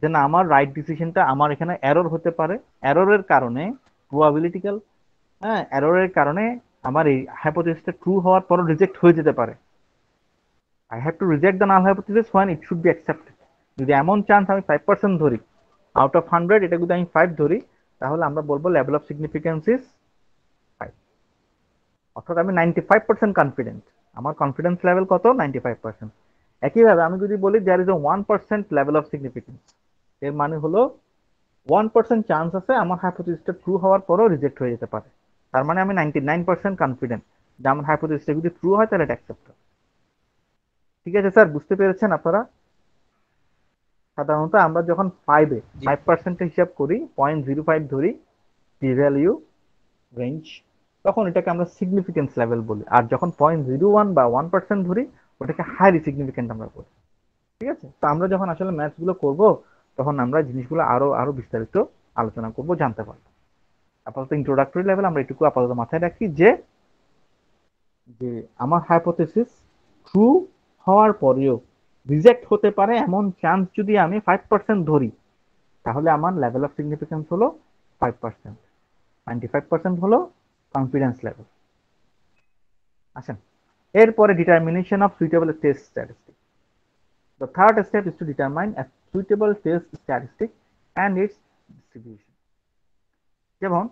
যে না আমার রাইট ডিসিশনটা, আমার এখানে এরর হতে পারে, এররের কারণে প্রবাবিলিটিক্যাল, হ্যাঁ এররের কারণে আমার এই হাইপোথিসিসটা ট্রু হওয়ার পরও রিজেক্ট হয়ে যেতে পারে। I have to reject the null hypothesis when it should be accepted. যদি এমন চান্স আমি 5% ধরি আউট অফ 100, এটা যদি আমি 5 ধরি, তাহলে আমরা বলবো লেভেল অফ সিগনিফিকেন্স ইজ 5। অর্থাৎ আমি 95% কনফিডেন্ট, আমার কনফিডেন্স লেভেল কত, 95%। একইভাবে আমি যদি বলি there is a 1% level of significance, এর মানে হলো 1% চান্স আছে আমার হাইপোথিসিসটা ট্রু হওয়ার পরও রিজেক্ট হয়ে যেতে পারে। তার মানে আমি 99% কনফিডেন্ট যে আমার হাইপোথিসিসটা যদি ট্রু হয় তাহলে এটা অ্যাকসেপ্ট হবে। ঠিক আছে স্যার, বুঝতে পেরেছেন আপনারা? সাধারণত আমরা যখন 5% হিসাব করি, 0.05 ধরি পি ভ্যালিউ রেঞ্জ, তখন এটাকে আমরা সিগনিফিকেন্স লেভেল বলি। আর যখন 0.01 বা 1% ধরি, ওটাকে হাইলি সিগনিফিকেন্ট আমরা বলি। ঠিক আছে, তো আমরা যখন আসলে ম্যাথস গুলো করবো তখন আমরা জিনিসগুলো আরো আরো বিস্তারিত আলোচনা করব, জানতে পারবো। আপাতত ইন্ট্রোডাক্টরি লেভেল আমরা এটুকু আপাতত মাথায় রাখি যে যে আমার হাইপোথেসিস ট্রু হওয়ার পরেও রিজেক্ট হতে পারে এমন চান্স যদি আমি 5% ধরি, তাহলে আমার লেভেল অফ সিগনিফিকেন্স হলো 5%, 95% হলো কনফিডেন্স লেভেল। আসেন এরপরে determination of suitable test statistic. The third step is to determine a suitable test statistic and its distribution. যেমন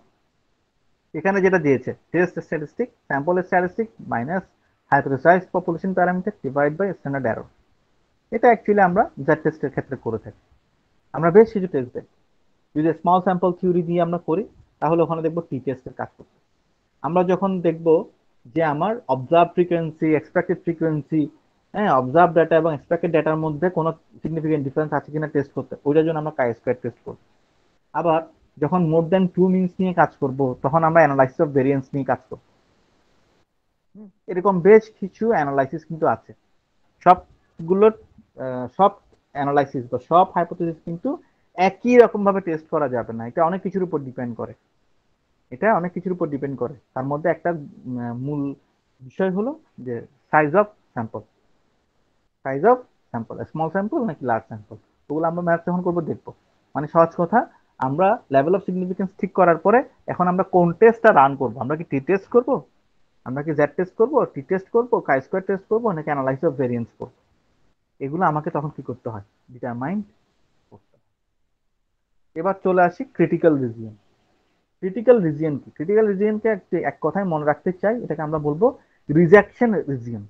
এখানে যেটা দিয়েছে, test statistic sample statistic minus hypothesized population parameter divide by standard error. এটা অ্যাকচুয়ালি আমরা জেড টেস্টের ক্ষেত্রে করে থাকি। আমরা বেশ কিছু টেস্ট দেখি, যদি স্মল স্যাম্পল থিওরি দিয়ে আমরা করি তাহলে ওখানে দেখবো টি টেস্টের কাজ করতে। আমরা যখন দেখব যে আমার অবজার্ভ ফ্রিকোয়েন্সি, এক্সপেক্টেড ফ্রিকোয়েন্সি, হ্যাঁ অবজার্ভ ডাটা এবং এক্সপেক্টেড ডাটার মধ্যে কোনো সিগনিফিকেন্ট ডিফারেন্স আছে কিনা টেস্ট করতে, ওইটার জন্য আমরা কাই স্কয়ার টেস্ট করব। আবার যখন মোর দ্যান 2 মিনস নিয়ে কাজ করব তখন আমরা অ্যানালাইসিস অফ ভেরিয়েন্স নিয়ে কাজ করব। এরকম বেশ কিছু অ্যানালাইসিস কিন্তু আছে। সবগুলোর সব অ্যানালাইসিস বা সব হাইপোথেসিস কিন্তু একই রকম ভাবে টেস্ট করা যাবে না, এটা অনেক কিছুর উপর ডিপেন্ড করে। এটা অনেক কিছুর উপর ডিপেন্ড করে, তার মধ্যে একটা মূল বিষয় হলো যে size of sample. Size of sample, small sample নাকি লার্জ স্যাম্পল, ওগুলো আমরা ম্যাথ যখন করবো দেখবো। মানে সহজ কথা, আমরা লেভেল অফ সিগনিফিকেন্স ঠিক করার পরে এখন আমরা কোন টেস্টটা রান করবো, আমরা কি টি টেস্ট করবো, আমরা কি জেড টেস্ট করবো, টি টেস্ট করবো, কাই স্কোয়ার টেস্ট করবো, নাকি অ্যানালাইসিস অফ ভেরিয়েন্স করবো, এগুলো আমাকে তখন কি করতে হয়, ডিটারমাইন করতে হয়। এবার চলে আসি ক্রিটিক্যাল রিজিয়ন। ক্রিটিক্যাল রিজিয়ন কি? ক্রিটিক্যাল রিজিয়নকে এক কথায় মনে রাখতে চাই, এটাকে আমরা বলবো রিজেকশন রিজিয়ন।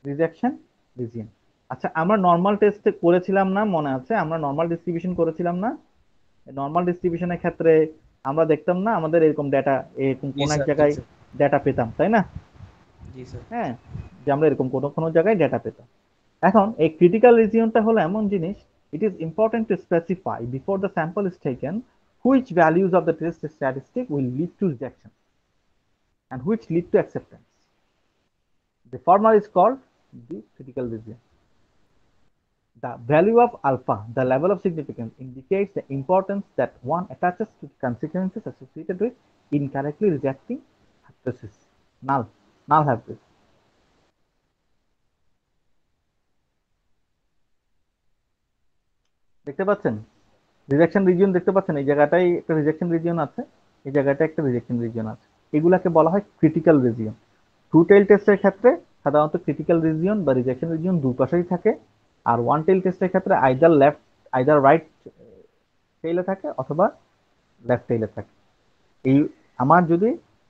Rejection region. আচ্ছা, আমরা নর্মাল টেস্ট করেছিলাম না, মনে আছে আমরা নর্মাল ডিস্ট্রিবিউশন করেছিলাম না? নর্মাল ডিস্ট্রিবিউশনের ক্ষেত্রে আমরা দেখতাম না আমাদের এরকম ডেটা, এরকম জি কোন এক স্যার, জি জায়গায় স্যার, ডেটা পেতাম, তাই না? জি স্যার। হ্যাঁ, যে আমরা এরকম কোনো কোনো জায়গায় ডেটা পেতাম। এখন এই ক্রিটিক্যাল রিজিয়নটা হলো এমন জিনিস, it is important to specify before the sample is taken which values of the test statistic will lead to rejection and which lead to acceptance. The former is called the critical region. The value of alpha, the level of significance, indicates the importance that one attaches to consequences associated with incorrectly rejecting hypothesis. Null, null hypothesis. দেখতে পাচ্ছেন রিজেকশন রিজিয়ন, দেখতে পাচ্ছেন এই জায়গাটাই একটা রিজেকশন রিজিয়ন আছে, এই জায়গাটা একটা রিজেকশন রিজিয়ন আছে। এগুলাকে বলা হয় ক্রিটিক্যাল রিজিয়ন। টু টেল টেস্টের ক্ষেত্রে সাধারণত ক্রিটিক্যাল রিজিয়ন বা রিজেকশন রিজিয়ন দুই পাশেই থাকে। আর ওয়ান টেল টেস্টের ক্ষেত্রে আইদার রাইট টেইলে থাকে অথবা লেফট টেইলে থাকে। এই আমার যদি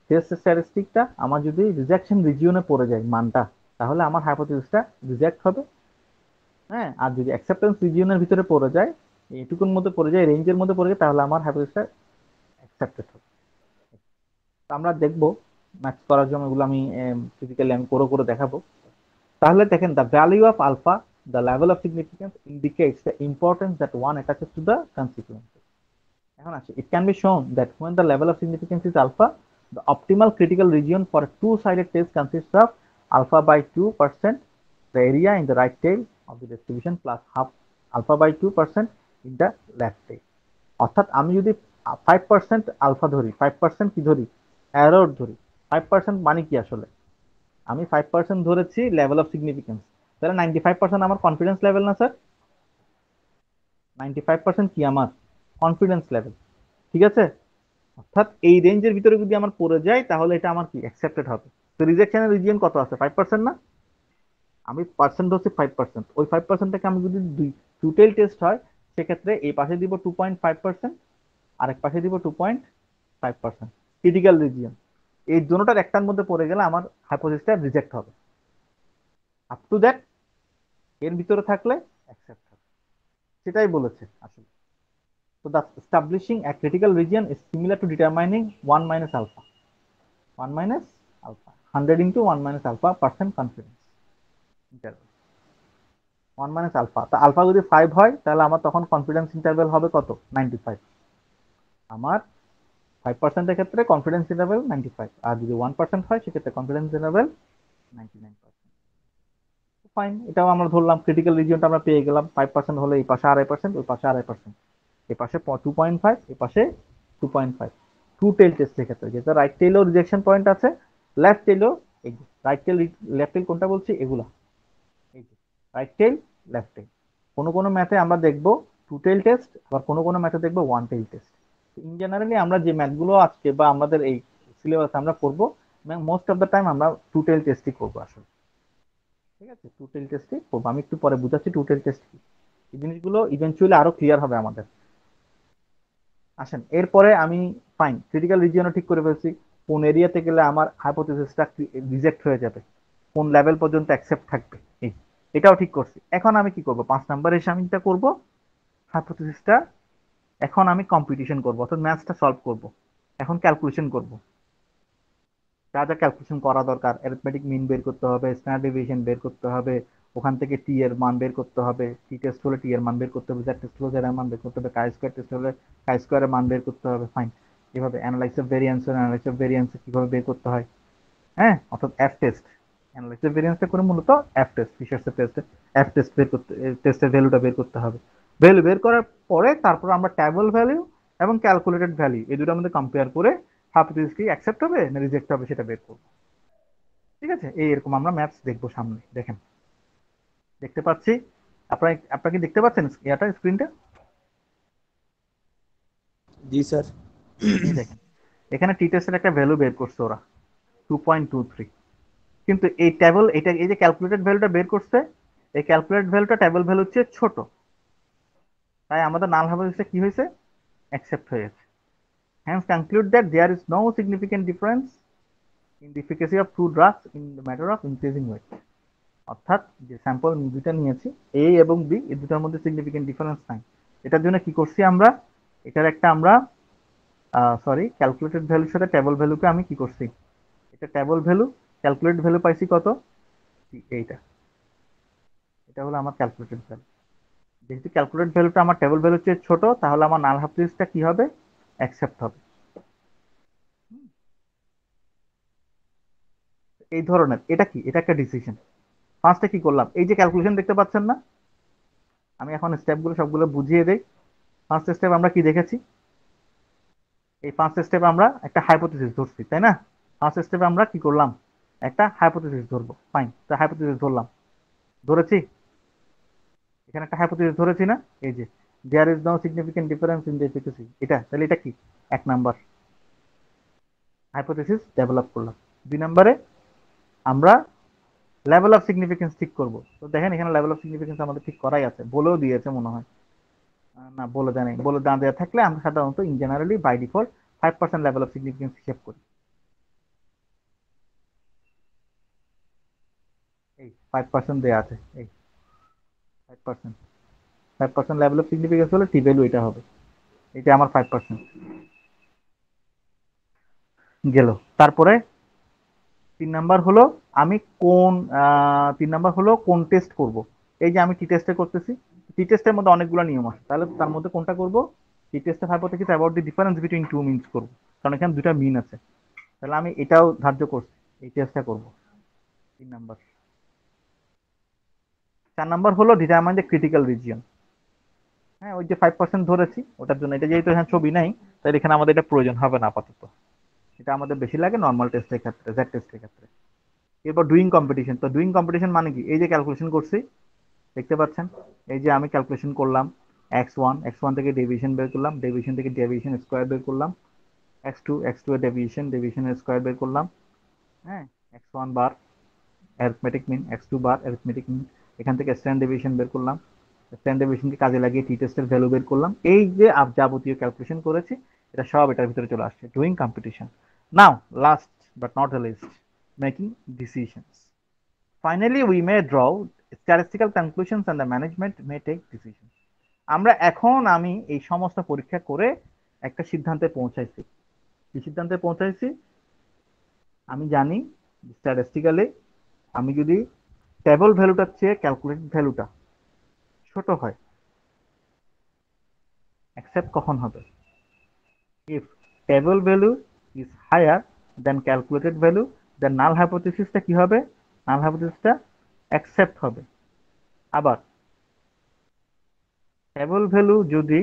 টেস্ট স্ট্যাটিস্টিকটা আমার যদি রিজেকশন রিজিয়নে পড়ে যায় মানটা, তাহলে আমার হাইপোথিসিসটা রিজেক্ট হবে। হ্যাঁ, আর যদি অ্যাকসেপ্টেন্স রিজিয়নের ভিতরে পড়ে যায়, এইটুকুর মধ্যে পড়ে যায়, রেঞ্জের মধ্যে পড়ে যায়, তাহলে আমার হাইপোথিসিসটা অ্যাকসেপ্টেড হবে। তো আমরা দেখবো ম্যাথস করার জন্য এগুলো আমি ফিজিক্যালি আমি করে করে দেখাবো। তাহলে দেখেন, the value of alpha, the level of significance indicates the importance that one attaches to the consequences. এখন আসে, it can be shown that when the level of significance is alpha, the optimal critical region for a two-sided test consists of alpha by 2%, the area in the right tail of the distribution plus half alpha by 2% in the left tail. অর্থাৎ আমি যদি 5% আলফা ধরি, 5% কি ধরি, এরর ধরি। 5% মানে কি আসলে, আমি 5% ধরেছি লেভেল অফ সিগনিফিকেন্স, তাহলে 95% আমার কনফিডেন্স লেভেল না স্যার? 95% কি আমার কনফিডেন্স লেভেল, ঠিক আছে? অর্থাৎ এই রেঞ্জের ভিতরে যদি আমার পড়ে যায় তাহলে এটা আমার কি অ্যাকসেপ্টেড হবে। তো রিজেকশনের রিজিয়ন কত আছে, 5% না? আমি পার্সেন্ট হচ্ছে 5%, ওই 5%টাকে আমি যদি দুই টোটাল টেস্ট হয়, সেক্ষেত্রে এই পাশে দিব 2.5%, আরেক পাশে দিব 2.5%। ক্রিটিক্যাল রিজিয়ন এই দুটোটার একটার মধ্যে পড়ে গেলে আমার হাইপোথিসিসটা রিজেক্ট হবে। আপ টু দ্যাট এর ভিতরে থাকলে অ্যাকসেপ্ট হবে, সেটাই বলেছে আসলে। তো the establishing a critical region is similar to determining 1 minus alpha, 1 minus alpha, 100 into 1 minus alpha percent confidence interval। 1 minus alpha, তা আলফা যদি 5 হয় তাহলে আমার তখন কনফিডেন্স ইন্টারভ্যাল হবে কত, 95। আমার 5% এর ক্ষেত্রে কনফিডেন্স ইন্টারভ্যাল 95, আর যদি 1% হয় সেক্ষেত্রে কনফিডেন্স ইন্টারভ্যাল 99%। ফাইন, এটাও আমরা ধরলাম ক্রিটিক্যাল রিজিয়নটা আমরা পেয়ে গেলাম। 5% হলে এই পাশে 2.5%, ওই পাশে 2.5%, এই পাশে 2.5, এই পাশে 2.5। টু টেল টেস্টের ক্ষেত্রে যেটা রাইট টেলও রিজেকশন পয়েন্ট আছে, লেফট টেলও, এই যে রাইট টেল লেফট টেল কোনটা বলছি, এগুলা, এই যে রাইট টেল লেফট টেল। কোনো কোনো ম্যাথে আমরা দেখবো টু টেল টেস্ট, আবার কোনো কোনো ম্যাথে দেখবো one tail test. In generally আমরা যে ম্যাথগুলো আজকে বা আমাদের এই সিলেবাস আমরা করবো, মোস্ট অফ দ্য টাইম আমরা টু টেল টেস্টই করবো আসলে। ঠিক আছে, টু টেল টেস্টই করবো, আমি একটু পরে বুঝাচ্ছি টু টেল টেস্ট কি। এই জিনিসগুলো ইভেনচুয়ালি আরো ক্লিয়ার হবে আমাদের। আসেন এরপরে আমি, ফাইন, ক্রিটিক্যাল রিজিয়নও ঠিক করে ফেলছি, কোন এরিয়াতে গেলে আমার হাইপোথিসিসটা রিজেক্ট হয়ে যাবে, কোন লেভেল পর্যন্ত অ্যাকসেপ্ট থাকবে, এই এটাও ঠিক করছি। এখন আমি কি করব, 5 নাম্বার এসে আমি এটা করব হাইপোথিসিসটা, এখন আমি কম্পিটিশন করব, অর্থাৎ ম্যাথসটা সলভ করব। এখন ক্যালকুলেশন করব, যা যা ক্যালকুলেশন করা দরকার, অ্যারিথমেটিক মিন বের করতে হবে, স্ট্যান্ডার্ড ডেভিয়েশন বের করতে হবে, ওখান থেকে টি এর মান বের করতে হবে, টি টেস্ট হলে টি এর মান বের করতে হবে, জেড টেস্ট হলে জেড এর মান বের করতে হবে, কাই স্কোয়ার টেস্ট হলে কাই স্কোয়ারের মান বের করতে হবে। ফাইন, এভাবে analysis of variance, analysis of variance কিভাবে বের করতে হয়, হ্যাঁ, অর্থাৎ এফ টেস্ট অ্যানালাইসিস ভেরিয়েন্সটা করে মূলত এফ টেস্ট ফিশার্সের টেস্টে এফ টেস্ট বের করতে, টেস্টের ভ্যালুটা বের করতে হবে। ভ্যালু বের করার পরে তারপর আমরা ট্যাবল ভ্যালু এবং ক্যালকুলেটেড ভ্যালু এই দুটোর মধ্যে কম্পেয়ার করে হাইপোথিসিস কি অ্যাকসেপ্ট হবে না রিজেক্ট হবে সেটা বের করব। ঠিক আছে, এরকম আমরা ম্যাথস দেখবো সামনে। দেখেন, দেখতে পাচ্ছি, আপনারা কি দেখতে পাচ্ছেন ইয়াটা স্ক্রিনটা? জি স্যার। এই দেখেন, এখানে টি টেস্টের একটা ভ্যালু বের করছে ওরা 2.23, কিন্তু এই টেবল এটা এই যে ক্যালকুলেটেড ভ্যালুটা বের করছে, এই ক্যালকুলেটেড ভ্যালুটা টেবল ভ্যালু চেয়ে ছোট, তাই আমাদের নাল হাইপোথিসিসটা কি হয়েছে, অ্যাকসেপ্ট হয়ে গেছে। Hence conclude that there is no significant difference in the efficacy of two drugs in the matter of increasing weight. অর্থাৎ যে স্যাম্পল দুইটা নিয়েছি এ এবং বি, এই দুটার মধ্যে সিগনিফিকেন্ট ডিফারেন্স নাই। এটার জন্য কি করছি আমরা, এটার একটা আমরা ক্যালকুলেটেড ভ্যালুর সাথে টেবল ভ্যালুকে আমি কি করছি, এটা টেবল ভ্যালু, ক্যালকুলেটেড ভ্যালু পাইছি কত, এইটা, এটা হলো আমার ক্যালকুলেটেড ভ্যালু। যেহেতু ক্যালকুলেটেড ভ্যালুটা আমার টেবল ভ্যালুর চেয়ে ছোট, তাহলে আমার নাল হাইপোথিসিসটা কি হবে, অ্যাকসেপ্ট হবে। এই ধরনের, এটা কি, এটা একটা ডিসিশন। ফার্স্টে কি করলাম, এই যে ক্যালকুলেশন দেখতে পাচ্ছেন না, আমি এখন স্টেপগুলো সবগুলো বুঝিয়ে দেই। ফার্স্ট স্টেপ আমরা কি দেখেছি, এই ফার্স্ট স্টেপ আমরা একটা হাইপোথিসিস ধরছি, তাই না? ফার্স্ট স্টেপে আমরা কি করলাম, একটা হাইপোথিসিস ধরবো, ফাইন, তো হাইপোথিসিস ধরলাম, ধরেছি, এখানে একটা হাইপোথিসিস ধরেছি না, এই যে there is no significant difference in the efficacy, এটা তাহলে এটা কি, এক নাম্বার হাইপোথিসিস ডেভেলপ করলাম। দুই নম্বরে আমরা লেভেল অফ সিগনিফিকেন্স ঠিক করব। তো দেখেন এখানে লেভেল অফ সিগনিফিকেন্স আমাদের ঠিক করাই আছে, বলেও দিয়েছে মনে হয়, না বলে দেয় নাই, বলে না দেওয়া থাকলে আমরা সাধারণত in generally by default 5% level of significance হিসেব করি। এই 5% দেওয়া আছে, এই 5%, 5% লেভেল অফ সিগনিফিকেন্স হলে টি ভ্যালু এটা হবে, এটা আমার 5% গেল। তারপরে 3 নাম্বার হলো আমি কোন 3 নাম্বার হলো কোন টেস্ট করব। এই যে আমি টি টেস্টে করতেছি, টি টেস্টের মধ্যে অনেকগুলো নিয়ম আছে, তাহলে তার মধ্যে কোনটা করব, টি টেস্টের hypothesis about the difference between two means করব, কারণ এখানে দুটা মিন আছে, তাহলে আমি এটাও ধার্য করছি, এই টেস্টটা করব 3 নাম্বার। 4 নাম্বার হলো ডিটারমাইন দ্য ক্রিটিক্যাল রিজিয়ন। হ্যাঁ, ওই যে 5% ধরেছি ওটার জন্য, এটা যেহেতু এখানে ছবি নাই তাই এখানে আমাদের এটা প্রয়োজন হবে না আপাতত, এটা আমাদের বেশি লাগে নর্মাল টেস্টের ক্ষেত্রে, জেড টেস্টের ক্ষেত্রে। এরপর ডুইং কম্পিটিশন, তো ডুইং কম্পিটিশন মানে কি, এই যে ক্যালকুলেশন করছি দেখতে পাচ্ছেন, এই যে আমি ক্যালকুলেশন করলাম x1 থেকে ডেভিয়েশন বের করলাম, ডেভিয়েশন থেকে ডেভিয়েশন স্কোয়ার বের করলাম, x2 এর ডেভিয়েশন স্কোয়ার বের করলাম, হ্যাঁ, x1 বার অ্যারিথমেটিক মিন, x2 বার অ্যারিথমেটিক মিন, এখান থেকে স্ট্যান্ড ডেভিয়েশন বের করলাম, স্ট্যান্ড ডেভিয়েশনকে কাজে লাগিয়ে টি টেস্টের ভ্যালু বের করলাম। এই যে যাবতীয় ক্যালকুলেশন করেছি এটা সব এটার ভিতরে চলে আসছে, doing competition. Now last but not the least, making decisions. Finally, we may draw statistical conclusions and the management may take decisions. আমি এই সমস্ত পরীক্ষা করে একটা সিদ্ধান্তে পৌঁছাইছি। কি সিদ্ধান্তে পৌঁছাইছি? আমি জানি স্ট্যাটিস্টিক্যালি আমি যদি টেবল ভ্যালুটার চেয়ে ক্যালকুলেটেড ভ্যালুটা ছোট হয়, অ্যাকসেপ্ট কখন হবে? If table value is higher than calculated value, then null হাইপোথিসিসটা কি হবে? নাল হাইপোথিসিসটা অ্যাকসেপ্ট হবে। আবার টেবল ভ্যালু যদি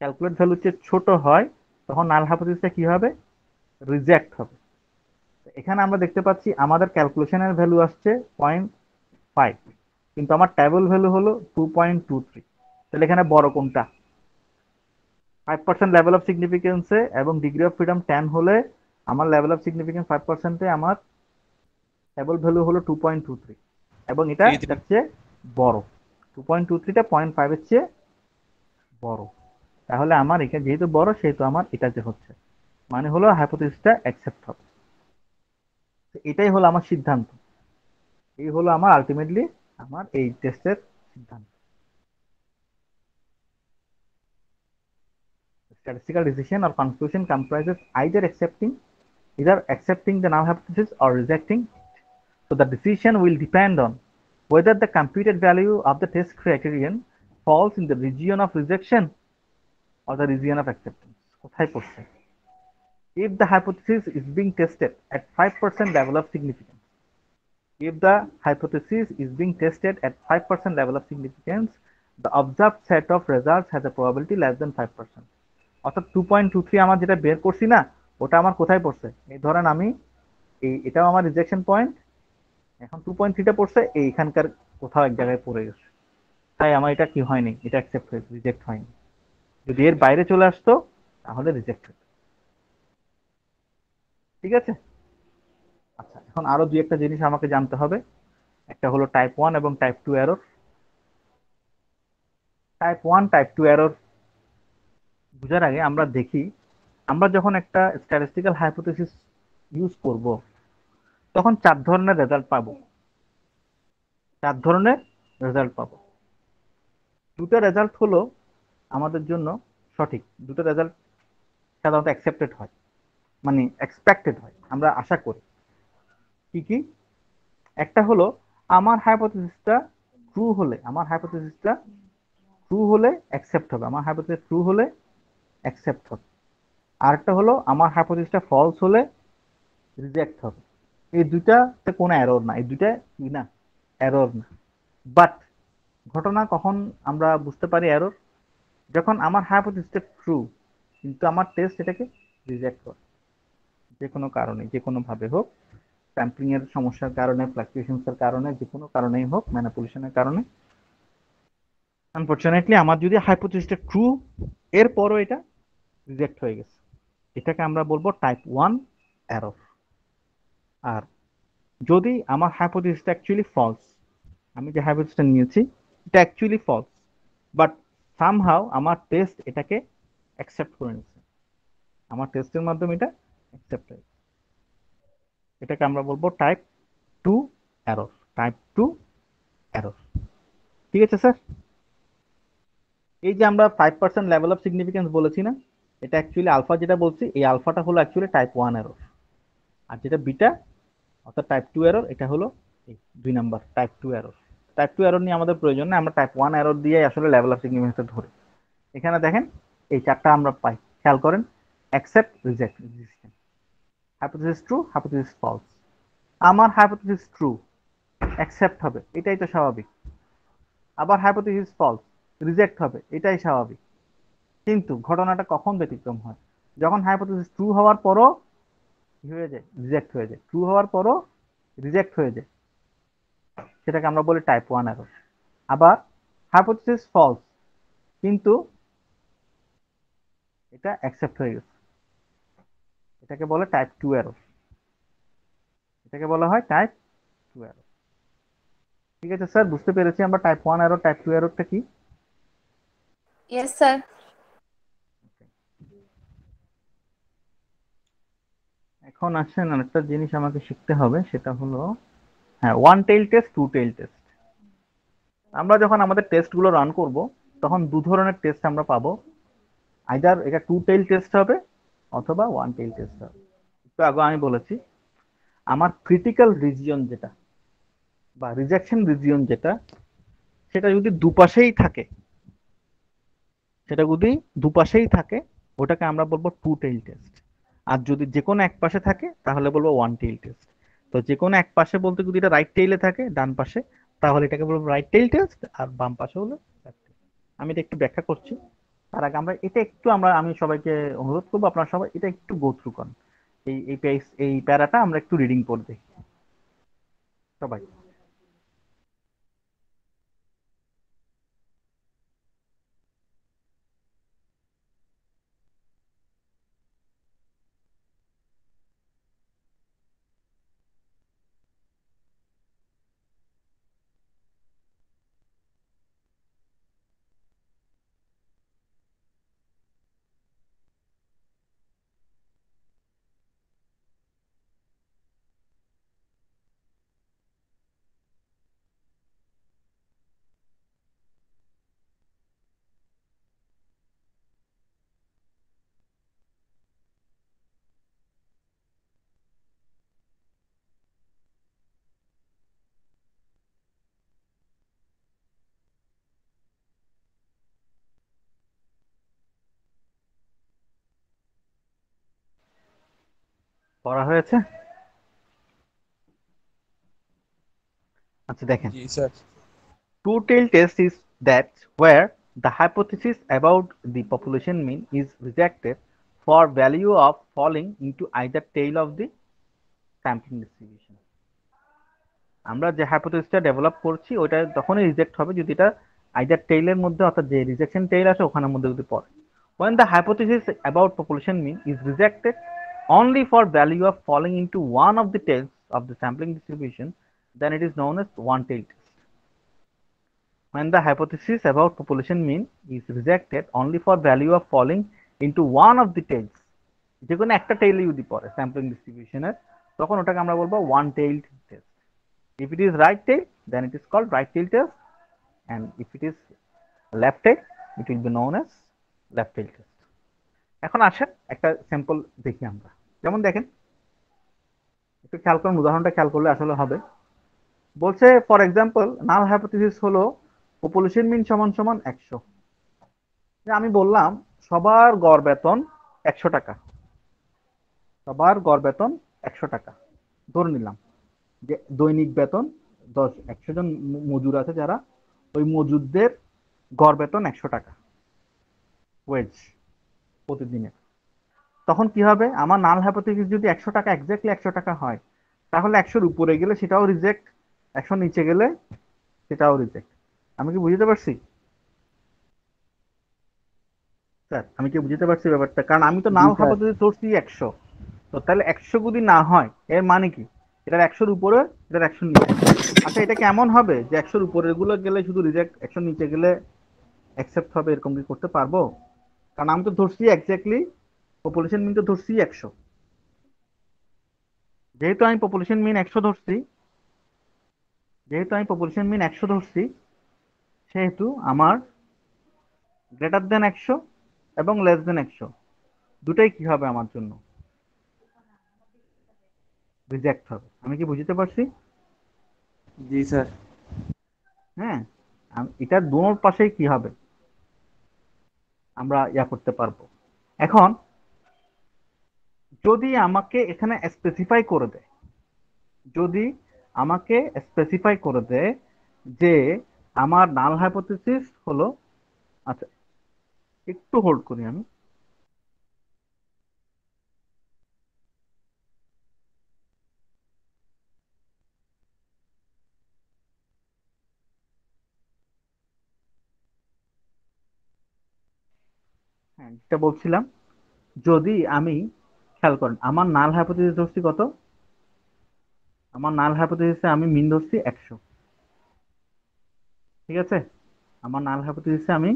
ক্যালকুলেট ভ্যালুর চেয়ে ছোট হয় তখন নাল হাইপোথিসিসটা কি হবে? রিজেক্ট হবে। এখানে আমরা দেখতে পাচ্ছি আমাদের ক্যালকুলেশনের ভ্যালু আসছে 0.5, কিন্তু আমার টেবল ভ্যালু হলো 2.23। তাহলে এখানে বড় কোনটা? 5% লেভেল অফ সিগনিফিকেন্সে এবং ডিগ্রি অফ ফ্রিডম 10 হলে আমার লেভেল অফ সিগনিফিকেন্স 5%-এ আমার টেবল ভ্যালু হলো 2.23, এবং এটা এটার চেয়ে বড়। 2.23টা 0.5-এর চেয়ে বড়, তাহলে আমার এখানে যেহেতু বড় সেহেতু আমার এটা যে হচ্ছে, মানে হলো হাইপোথিসিসটা অ্যাকসেপ্ট হবে। এটাই হলো আমার সিদ্ধান্ত, এই হলো আমার আলটিমেটলি আমার এই টেস্টের সিদ্ধান্ত। Statistical decision or conclusion comprises either accepting the null hypothesis or rejecting it. So the decision will depend on whether the computed value of the test criterion falls in the region of rejection or the region of acceptance. কোথায় পড়ছে? if the hypothesis is being tested at 5% level of significance. If the hypothesis is being tested at 5% level of significance, the observed set of results has a probability less than 5%. অর্থাৎ 2.23 আমার যেটা বের করছি না, ওটা আমার কোথায় পড়ছে? এই ধরেন আমি এটাও আমার রিজেকশন পয়েন্ট, এখন 2.3টা পড়ছে এইখানকার কোথাও এক জায়গায় পড়ে গেছে, তাই আমার এটা কি হয়নি, এটা অ্যাকসেপ্ট হয়েছে, রিজেক্ট হয়নি। যদি এর বাইরে চলে আসতো তাহলে রিজেক্ট হতো। ঠিক আছে? আচ্ছা, এখন আরো দুই একটা জিনিস আমাকে জানতে হবে। একটা হলো টাইপ 1 এবং type 2 error. Type 1 type 2 error বুঝার আগে আমরা দেখি, আমরা যখন একটা স্ট্যাটিস্টিক্যাল হাইপোথেসিস ইউজ করব তখন চার ধরনের রেজাল্ট পাবো। চার ধরনের রেজাল্ট পাবো। দুটো রেজাল্ট হলো আমাদের জন্য সঠিক, দুটো রেজাল্ট সাধারণত অ্যাকসেপ্টেড হয়, মানে এক্সপেক্টেড হয়, আমরা আশা করি। কি কি? একটা হলো আমার হাইপোথেসিসটা ট্রু হলে, আমার হাইপোথেসিসটা ট্রু হলে অ্যাকসেপ্ট হবে, আমার হাইপোথেসিস ট্রু হলে অ্যাকসেপ্ট হবে। আরেকটা হলো আমার হাইপোথেসিসটা ফলস হলে রিজেক্ট হবে। এই দুইটাতে কোনো এরর না, এই দুইটা কি না, এরর না। বাট ঘটনা কখন আমরা বুঝতে পারি এরর? যখন আমার হাইপোথেসিসটা ট্রু কিন্তু আমার টেস্ট এটাকে রিজেক্ট করে, যে কোনো কারণে, যে কোনো ভাবে হোক, স্যাম্পলিং এর সমস্যার কারণে, ফ্লাকচুয়েশনস এর কারণে, যে কোনো কারণেই হোক, ম্যানিপুলেশনের কারণে, আনফরচুনেটলি আমার যদি হাইপোথেসিসটা ট্রু এরপরও এটা রিজেক্ট হয়ে গেছে, এটাকে আমরা বলবো টাইপ 1 এরর। আর যদি আমার হাইপোথেসিসটা অ্যাকচুয়ালি ফলস, আমি যে হাইপোথেসিসটা নিয়েছি এটা অ্যাকচুয়ালি ফলস, বাট সামহাউ আমার টেস্ট এটাকে অ্যাকসেপ্ট করে নিচ্ছে, আমার টেস্টের মাধ্যমে এটা অ্যাকসেপ্ট হয়েছে, এটাকে আমরা বলবো টাইপ 2 এরর। Type 2 error. ঠিক আছে স্যার? এই যে আমরা 5% লেভেল অফ সিগনিফিকেন্স বলেছি না, এটা অ্যাকচুয়ালি আলফা যেটা বলছি, এই আলফাটা হলো অ্যাকচুয়ালি টাইপ 1 এরর। আর যেটা বিটা অর্থাৎ টাইপ 2 এরর, এটা হলো এই 2 number type 2 error. Type 2 error নিয়ে আমাদের প্রয়োজন না, আমরা টাইপ 1 এরর দিয়ে আসলে লেভেল অফ সিগনিফিকেন্সটা ধরি। এখানে দেখেন এই চারটা আমরা পাই, খেয়াল করেন। Accept, reject, resistant. Hypothesis true, hypothesis false. আমার হাইপোথেসিস ট্রু, অ্যাকসেপ্ট হবে, এটাই তো স্বাভাবিক। আবার হাইপোথেসিস ফলস, রিজেক্ট হবে, এটাই স্বাভাবিক। কিন্তু ঘটনাটা কখন ব্যতিক্রম হয়? যখন হাইপোথেসিস ট্রু হওয়ার পরও কি হয়ে যায়, রিজেক্ট হয়ে যায়, ট্রু হওয়ার পরও রিজেক্ট হয়ে যায়, সেটাকে আমরা বলি টাইপ 1 এরর। আবার হাইপোথেসিস ফলস কিন্তু এটা অ্যাকসেপ্ট হয়ে গেছে, এটাকে বলে টাইপ 2 এরর। এটাকে বলা হয় টাইপ 2 এরর। ঠিক আছে স্যার, বুঝতে পেরেছি আমরা টাইপ 1 এরর, টাইপ 2 এররটা কি। Yes sir. এখন আসেন আরেকটা জিনিস আমাকে শিখতে হবে, সেটা হলো হ্যাঁ, one tail test, two tail test. আমরা যখন আমাদের টেস্টগুলো রান করব তখন দু ধরনের টেস্ট আমরা পাবো, আইদার এটা টু টেইল টেস্ট হবে অথবা ওয়ান টেইল টেস্ট হবে। একটু আগে আমি বলেছি আমার ক্রিটিক্যাল রিজিয়ন যেটা বা রিজেকশন রিজিয়ন যেটা, সেটা যদি দুপাশেই থাকে, সেটা যদি দুপাশেই থাকে ওটাকে আমরা বলবো টু টেইল টেস্ট। আর যদি যে কোনো এক পাশে থাকে তাহলে বলবো ওয়ান টেইল টেস্ট। তো যে কোনো এক পাশে বলতে যদি এটা রাইট টেইলে থাকে, ডান পাশে, তাহলে এটাকে বলবো রাইট টেইল টেস্ট, আর বাম পাশে হলো left tail। আমি এটা একটু ব্যাখ্যা করছি। তার আগে আমরা এটা একটু আমি সবাইকে অনুরোধ করবো আপনারা সবাই এটা একটু গো থ্রু করেন। এই প্যারাটা আমরা একটু রিডিং করে দেখি সবাই। পড়া হয়েছে? আচ্ছা দেখেন, জি sir. two-tailed test is that where the hypothesis about the population mean is rejected for value of falling into either tail of the sampling distribution. আমরা যে হাইপোথিসিসটা ডেভেলপ করছি ওটা তখনই রিজেক্ট হবে যদি এটা আইদার টেইলের মধ্যে, অর্থাৎ যে রিজেকশন টেইল আছে ওখানের মধ্যে যদি পড়ে। when the hypothesis about population mean is rejected only for value of falling into one of the tails of the sampling distribution, then it is known as one-tailed test. When the hypothesis about population mean is rejected only for value of falling into one of the tails, যে কোনো একটা টেইলে যদি পড়ে স্যাম্পলিং ডিস্ট্রিবিউশনের, তখন ওটাকে আমরা বলবো one tailed test. If it is right tail, then it is called right tail test, and if it is left tail, it will be known as left tail test. এখন আসেন একটা স্যাম্পল দেখি আমরা। যেমন দেখেন, একটু খেয়াল করুন, উদাহরণটা খেয়াল করলে আসলে হবে। বলছে ফর এক্সাম্পল নাল হাইপোথিসিস হলো পপুলেশন মিন সমান সমান 100। যে আমি বললাম সবার গড় বেতন 100 টাকা, সবার গড় বেতন 100 টাকা ধরে নিলাম, যে দৈনিক বেতন 100 জন মজুর আছে যারা, ওই মজুরদের গড় বেতন 100 টাকা ওয়েজ প্রতিদিনের। তখন কি হবে, আমার নাল হাইপোথিসিস যদি 100 টাকা এক্স্যাক্টলি 100 টাকা হয়, তাহলে 100-র উপরে গেলে সেটাও রিজেক্ট, 100 নিচে গেলে সেটাও রিজেক্ট। আমি কি বুঝতে পারছি স্যার? আমি কি বুঝতে পারছি ব্যাপারটা? কারণ আমি তো জি নাল স্যার। হাইপোথিসিস ধরছি 100, তো তাহলে 100 যদি না হয় এর মানে কি, এটার 100-র উপরে, এটার 100-র নিচে। আচ্ছা এটা কেমন হবে যে 100-র উপরের গুলো গেলে শুধু রিজেক্ট, 100-র নিচে গেলে অ্যাকসেপ্ট হবে, এরকম কি করতে পারবো? কারণ আমি তো ধরছি এক্স্যাক্টলি পপুলেশন মিন তো ধরছি 100। যেহেতু আমি পপুলেশন মিন 100 ধরছি, যেহেতু আমি পপুলেশন মিন 100 ধরছি, সেহেতু আমার গ্রেটার দেন 100 এবং লেস দেন 100 দুটাই কি হবে আমার জন্য, রিজেক্ট হবে। আমি কি বুঝতে পারছি? জি স্যার। হ্যাঁ, এটার দোনোর পাশেই কি হবে, আমরা ইয়া করতে পারবো। এখন যদি আমাকে এখানে স্পেসিফাই করে দেয়, যদি আমাকে স্পেসিফাই করে দেয় যে আমার নাল হাইপোথিসিস হলো, আচ্ছা একটু হোল্ড করি আমি। হ্যাঁ, যেটা বলছিলাম, যদি আমি, খেয়াল করেন আমার নাল হাইপোথিসিস ধরছি কত, আমার নাল হাইপোথিসিসে আমি মিন ধরছি 100, ঠিক আছে? আমার নাল হাইপোথিসিসে আমি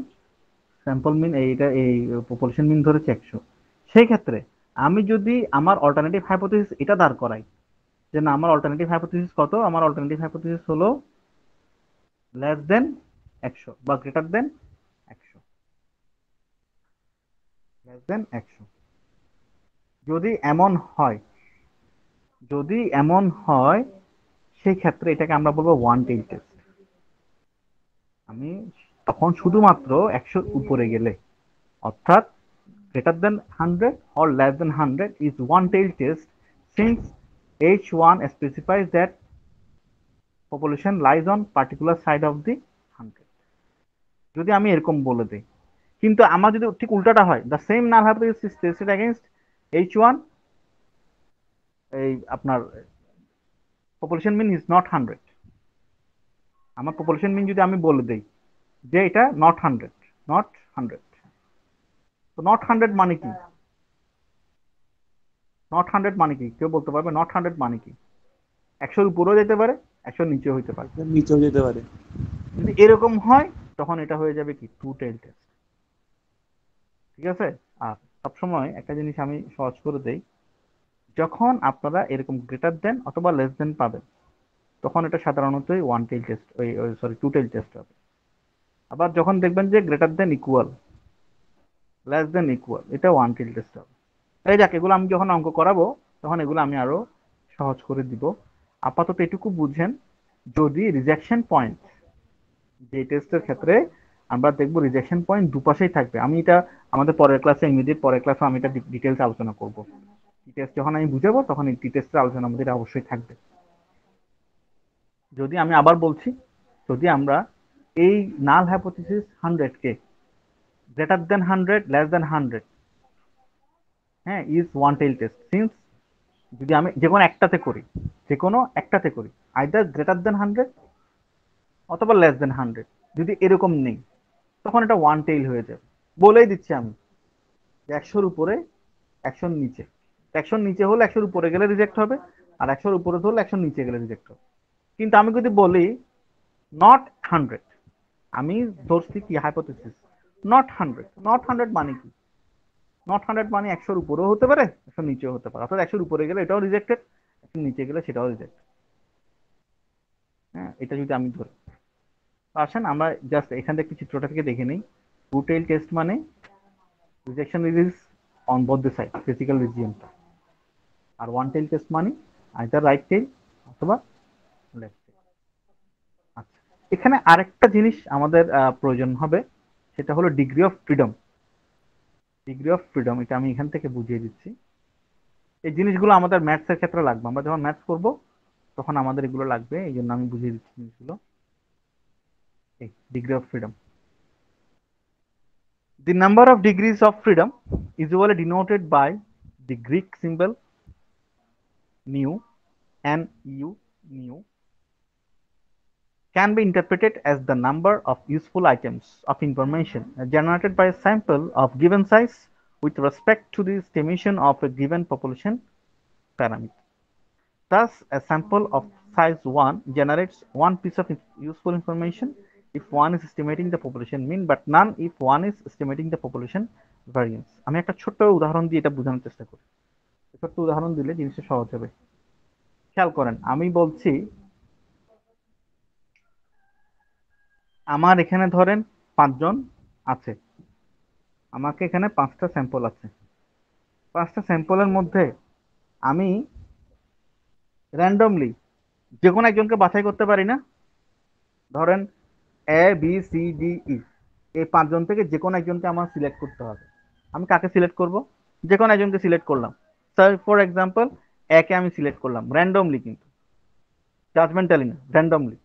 স্যাম্পল মিন এইটা এই পপুলেশন মিন ধরেছি 100। সেই ক্ষেত্রে আমি যদি আমার অল্টারনেটিভ হাইপোথিসিস এটা দাঁড় করাই, যে না আমার অল্টারনেটিভ হাইপোথিসিস কত, আমার অল্টারনেটিভ হাইপোথিসিস হলো লেস দেন 100 বা গ্রেটার দেন 100, লেস দেন 100। যদি এমন হয়, যদি এমন হয়, সেই ক্ষেত্রে এটাকে আমরা বলবো ওয়ান টেইল টেস্ট। আমি তখন শুধুমাত্র 100-র উপরে গেলে, অর্থাৎ greater than 100 or less than 100 is one-tailed test, since H1 specifies that population lies on particular side of the 100। যদি আমি এরকম বলে দিই, কিন্তু আমার যদি ঠিক উল্টাটা হয়, the same null hypothesis is tested against H1, এই আপনার population mean is not 100, আমার population mean যদি আমি বলে দেই যে এটা not 100, not 100, তো not 100 মানে কি, নট 100 মানে কি কেউ বলতে পারবে? নট 100 মানে কি? 100-র উপরেও যেতে পারে, 100-র নিচেও হইতে পারে। নিচেও যেতে পারে। যদি এরকম হয় তখন এটা হয়ে যাবে কি টু টেইল টেস্ট, ঠিক আছে? আর সবসময় একটা জিনিস আমি সহজ করে দেই, যখন আপনারা এরকম গ্রেটার দেন অথবা লেস দেন পাবেন, তখন এটা সাধারণতই ওয়ান টেইল টেস্ট, ওই সরি টু টেইল টেস্ট হবে। আবার যখন দেখবেন যে greater than equal, less than equal, এটা ওয়ান টেইল টেস্ট হবে। এই যাক, এগুলো আমি যখন অঙ্ক করাবো তখন এগুলো আমি আরো সহজ করে দিব। আপাতত এটুকু বুঝেন, যদি রিজেকশন পয়েন্ট, যে টেস্টের ক্ষেত্রে আমরা দেখবো রিজেকশন পয়েন্ট দুপাশেই থাকবে, আমি এটা আমাদের পরের ক্লাসে, ইংরেজির পরের ক্লাসে আমি এটা ডিটেলস আলোচনা করব টেস্ট যখন আমি বুঝাবো তখন এই টি টেস্টের আলোচনা আমাদের অবশ্যই থাকবে। যদি আমি আবার বলছি, যদি আমরা এই নাল hypothesis 100 k greater than 100 less than 100, হ্যাঁ, is one tail test. Since যদি আমি যে কোনো একটাতে করি আইদার গ্রেটার দেন 100 অথবা লেস দেন 100, যদি এরকম নেই তখন এটা ওয়ান টেইল হয়ে যাবে। বলেই দিচ্ছি আমি যে 100-র উপরে 100-র নিচে, 100-র নিচে হলে 100-র উপরে গেলে রিজেক্ট হবে, আর 100-র উপরে হলে 100-র নিচে গেলে রিজেক্ট হবে। কিন্তু আমি যদি বলি নট 100, আমি ধরছি কি হাইপোথিসিস নট 100, নট 100 মানে কি? নট 100 মানে 100-র উপরেও হতে পারে 100-র নিচেও হতে পারে, অর্থাৎ 100-র উপরে গেলে এটাও রিজেক্টেড, 100-র নিচে গেলে সেটাও রিজেক্টেড। হ্যাঁ, এটা যদি আমি ধরি, আসেন আমরা জাস্ট এখান থেকে চিত্রটা থেকে দেখে নিই। টু টেইল টেস্ট মানে rejection is on both the side, physical রিজিয়নটা। আর ওয়ান টেইল টেস্ট মানে আইদার রাইট টেইল অথবা লেফট টেইল। আচ্ছা, এখানে আরেকটা জিনিস আমাদের প্রয়োজন হবে, সেটা হলো degree of freedom. Degree of freedom এটা আমি এখান থেকে বুঝিয়ে দিচ্ছি। এই জিনিসগুলো আমাদের ম্যাথস এর ক্ষেত্রে লাগবে, আমরা যখন ম্যাথস করব তখন আমাদের এগুলো লাগবে, এই জন্য আমি বুঝিয়ে দিচ্ছি জিনিসগুলো। এই degree of freedom, the number of degrees of freedom usually denoted by the Greek symbol nu, nu, nu, can be interpreted as the number of useful items of information generated by a sample of given size with respect to the estimation of a given population parameter. Thus, a sample of size 1 generates one piece of useful information if one is estimating the population mean, but none if one is estimating the population variance. আমি একটা ছোট্ট উদাহরণ দিয়ে এটা বোঝানোর চেষ্টা করি। ছোট্ট উদাহরণ দিলে জিনিসটা সহজ হবে। খেয়াল করেন, আমি বলছি আমার এখানে ধরেন 5 জন আছে, আমাকে এখানে 5টা স্যাম্পল আছে। 5টা স্যাম্পলের মধ্যে আমি র্যান্ডমলি যে কোনো একজনকে বাছাই করতে পারি না? ধরেন এ বি সি ডি ই, এই 5 জন থেকে যে কোনো একজনকে আমার সিলেক্ট করতে হবে। আমি কাকে সিলেক্ট করব? যে কোনো একজনকে সিলেক্ট করলাম। স্যার ফর এক্সাম্পল একে আমি সিলেক্ট করলাম র্যান্ডমলি, কিন্তু জাজমেন্টালি না, র্যান্ডমলি,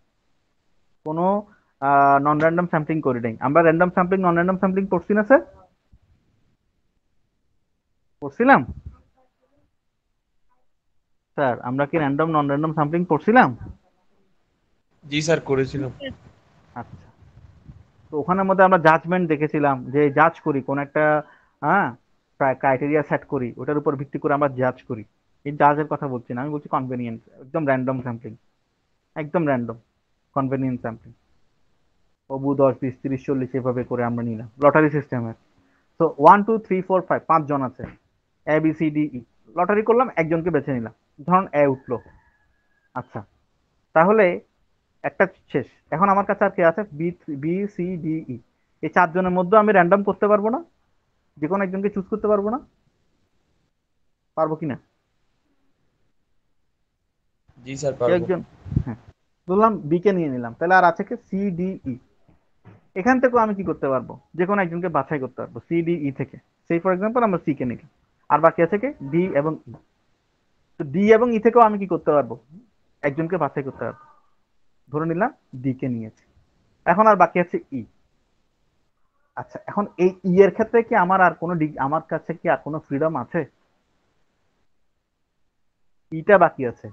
কোনো নন র্যান্ডম স্যাম্পলিং করি নাই। আমরা র্যান্ডম স্যাম্পলিং নন র্যান্ডম স্যাম্পলিং করছি না স্যার? করছিলাম স্যার, আমরা কি র্যান্ডম নন র্যান্ডম স্যাম্পলিং করছিলাম? জি স্যার, করেছিলাম। আচ্ছা, তো ওখানের মধ্যে আমরা জাজমেন্ট দেখেছিলাম, যে জাজ করি কোন একটা, হ্যাঁ, ক্রাইটেরিয়া সেট করি, ওটার উপর ভিত্তি করে আমরা জাজ করি। এই জাজের কথা বলছি না, আমি বলছি কনভেনিয়েন্স, একদম র্যান্ডম স্যাম্পলিং, একদম র্যান্ডম কনভেনিয়েন্স স্যাম্পলিং। অবু 10 20 30 40 এভাবে করে আমরা নিলাম লটারি সিস্টেমের। তো 1 2 3 4 5 5 জন আছে, A B C D E, lottery করলাম, একজনকে বেছে নিলাম, ধরুন এ উঠলো। আচ্ছা, তাহলে একটা শেষ। এখন আমার কাছে আর কে আছে? B, B C D E. এই 4 জনের মধ্যে আমি র্যান্ডম করতে পারবো না? যে কোনো একজনকে চুজ করতে পারবো না? পারবো কিনা? জি স্যার, কেউ পারবো। একজন, হ্যাঁ, বললাম বি কে নিয়ে নিলাম, তাহলে আর আছে কি? C D E. এখান থেকেও আমি কি করতে পারবো? যে কোনো একজনকে বাছাই করতে পারবো সি ডি ই থেকে। সেই ফর এক্সাম্পল আমরা সি কে নিলাম, আর বাকি আছে কি? ডি এবং ই। তো ডি এবং ই থেকেও আমি কি করতে পারবো? একজনকে বাছাই করতে পারবো। ধরে নিলাম ডি কে নিয়েছি, এখন আর বাকি আছে ই। আচ্ছা, এখন এই ই এর ক্ষেত্রে কি আমার আর কোনো আমার কাছে কি আর কোনো ফ্রিডম আছে? ইটা বাকি আছে।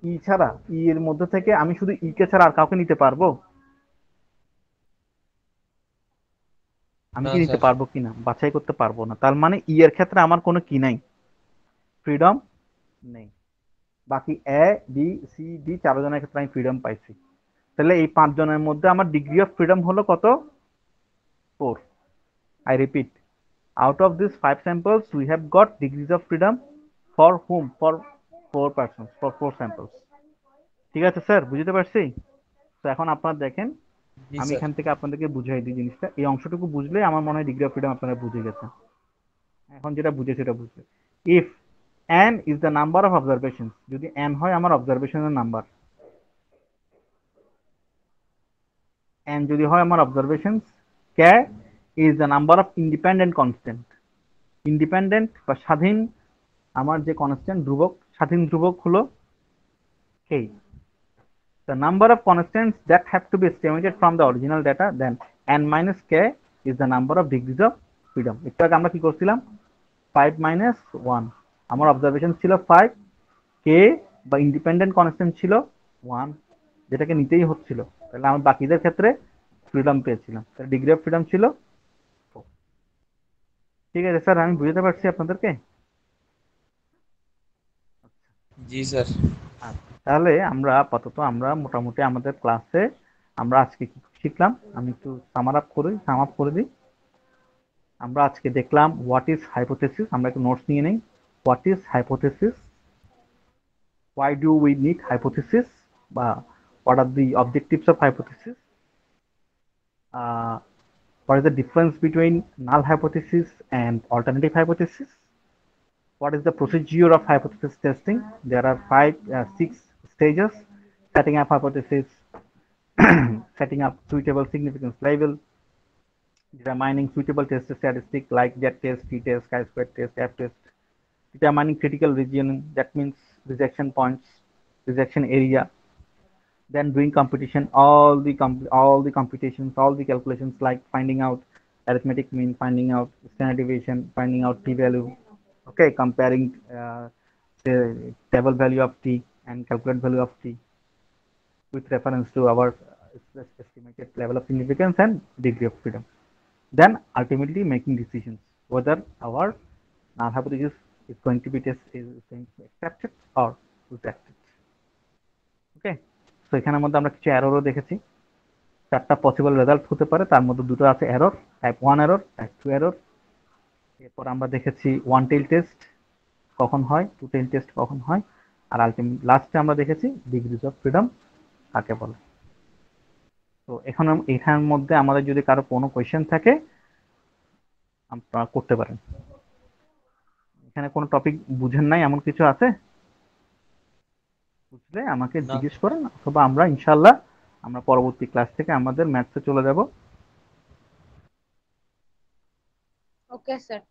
ই ছাড়া, ই এর মধ্যে থেকে আমি শুধু ই কে ছাড়া আর কাউকে নিতে পারবো? আমি না কি নিতে স্যার। পারবো কিনা? বাছাই করতে পারবো না। তার মানে ই এর ক্ষেত্রে আমার কোনো কি নাই, ফ্রিডম নেই। বাকি এ বি সি ডি 4 জনের ক্ষেত্রে আমি ফ্রিডম পাইছি। তাহলে এই 5 জনের মধ্যে আমার ডিগ্রি অফ ফ্রিডম হলো কত? 4। I repeat, out of these 5 samples we have got degrees of freedom for whom? For 4 persons, for 4 samples. ঠিক আছে স্যার, বুঝতে পারছি? তো এখন আপনারা দেখেন, জি আমি স্যার। এখান থেকে আপনাদেরকে বুঝাই দিই জিনিসটা। এই অংশটুকু বুঝলে আমার মনে হয় ডিগ্রি অফ ফ্রিডম আপনারা বুঝে গেছেন। এখন যেটা বুঝে সেটা বুঝবে। If n is the number of observations, যদি n হয় আমার অবজারভেশনের নাম্বার, n যদি হয় আমার observations, k is the number of independent constant, independent বা স্বাধীন আমার যে কনস্ট্যান্ট ধ্রুবক, স্বাধীন ধ্রুবক হলো k. The number of constants that have to be estimated from the original data, then n minus k is the number of degrees of freedom. একটু আগে আমরা কি করছিলাম, 5 minus 1, আমার অবজারভেশন ছিল 5, k বা ইন্ডিপেন্ডেন্ট কনস্ট্যান্ট ছিল 1, যেটাকে নিতেই হচ্ছিল, তাহলে আমি বাকিদের ক্ষেত্রে ফ্রিডম পেয়েছিলাম, তাহলে ডিগ্রি অফ ফ্রিডম ছিল 4. ঠিক আছে স্যার, আমি বুঝতে পারছি আপনাদেরকে। জি স্যার। আচ্ছা, তাহলে আমরা আপাতত আমরা মোটামুটি আমাদের ক্লাসে আমরা আজকে কি শিখলাম আমি একটু সাম আপ করে দিই। আমরা আজকে দেখলাম হোয়াট ইজ হাইপোথেসিস, আমরা একটু নোটস নিয়ে নেই। What is hypothesis, why do we need hypothesis, বা what are the objectives of hypothesis, uh, what is the difference between null hypothesis and alternative hypothesis, what is the procedure of hypothesis testing. There are 6 stages: setting up hypothesis, setting up suitable significance level, determining suitable test statistic like z test, t test, chi-square test, f test, determining critical region, that means rejection points, rejection area, then doing computation, all the computations, all the calculations like finding out arithmetic mean, finding out standard deviation, finding out t value, okay, comparing the table value of t and calculate value of t with reference to our estimated level of significance and degree of freedom. Then ultimately making decisions whether our null hypothesis is going to be accepted or rejected. ওকে, তো এখানের মধ্যে আমরা কিছু এররও দেখেছি, 4টা পসিবল রেজাল্ট হতে পারে, তার মধ্যে দুটো আছে error, type 1 error, type 2 error. এরপর আমরা দেখেছি ওয়ান টেইল টেস্ট কখন হয়, টু টেইল টেস্ট কখন হয়, আর আলটিমেট লাস্টে আমরা দেখেছি ডিগ্রিজ অফ ফ্রিডম কাকে বলে। তো এখন এখানের মধ্যে আমাদের যদি কারো কোনো কোয়েশ্চেন থাকে আপনারা করতে পারেন। এখানে কোনো টপিক বুঝেন নাই এমন কিছু আছে, বুঝলে আমাকে না। জিজ্ঞেস করেন, অথবা আমরা ইনশাল্লাহ আমরা পরবর্তী ক্লাস থেকে আমাদের ম্যাথসে চলে যাব। Okay, sir.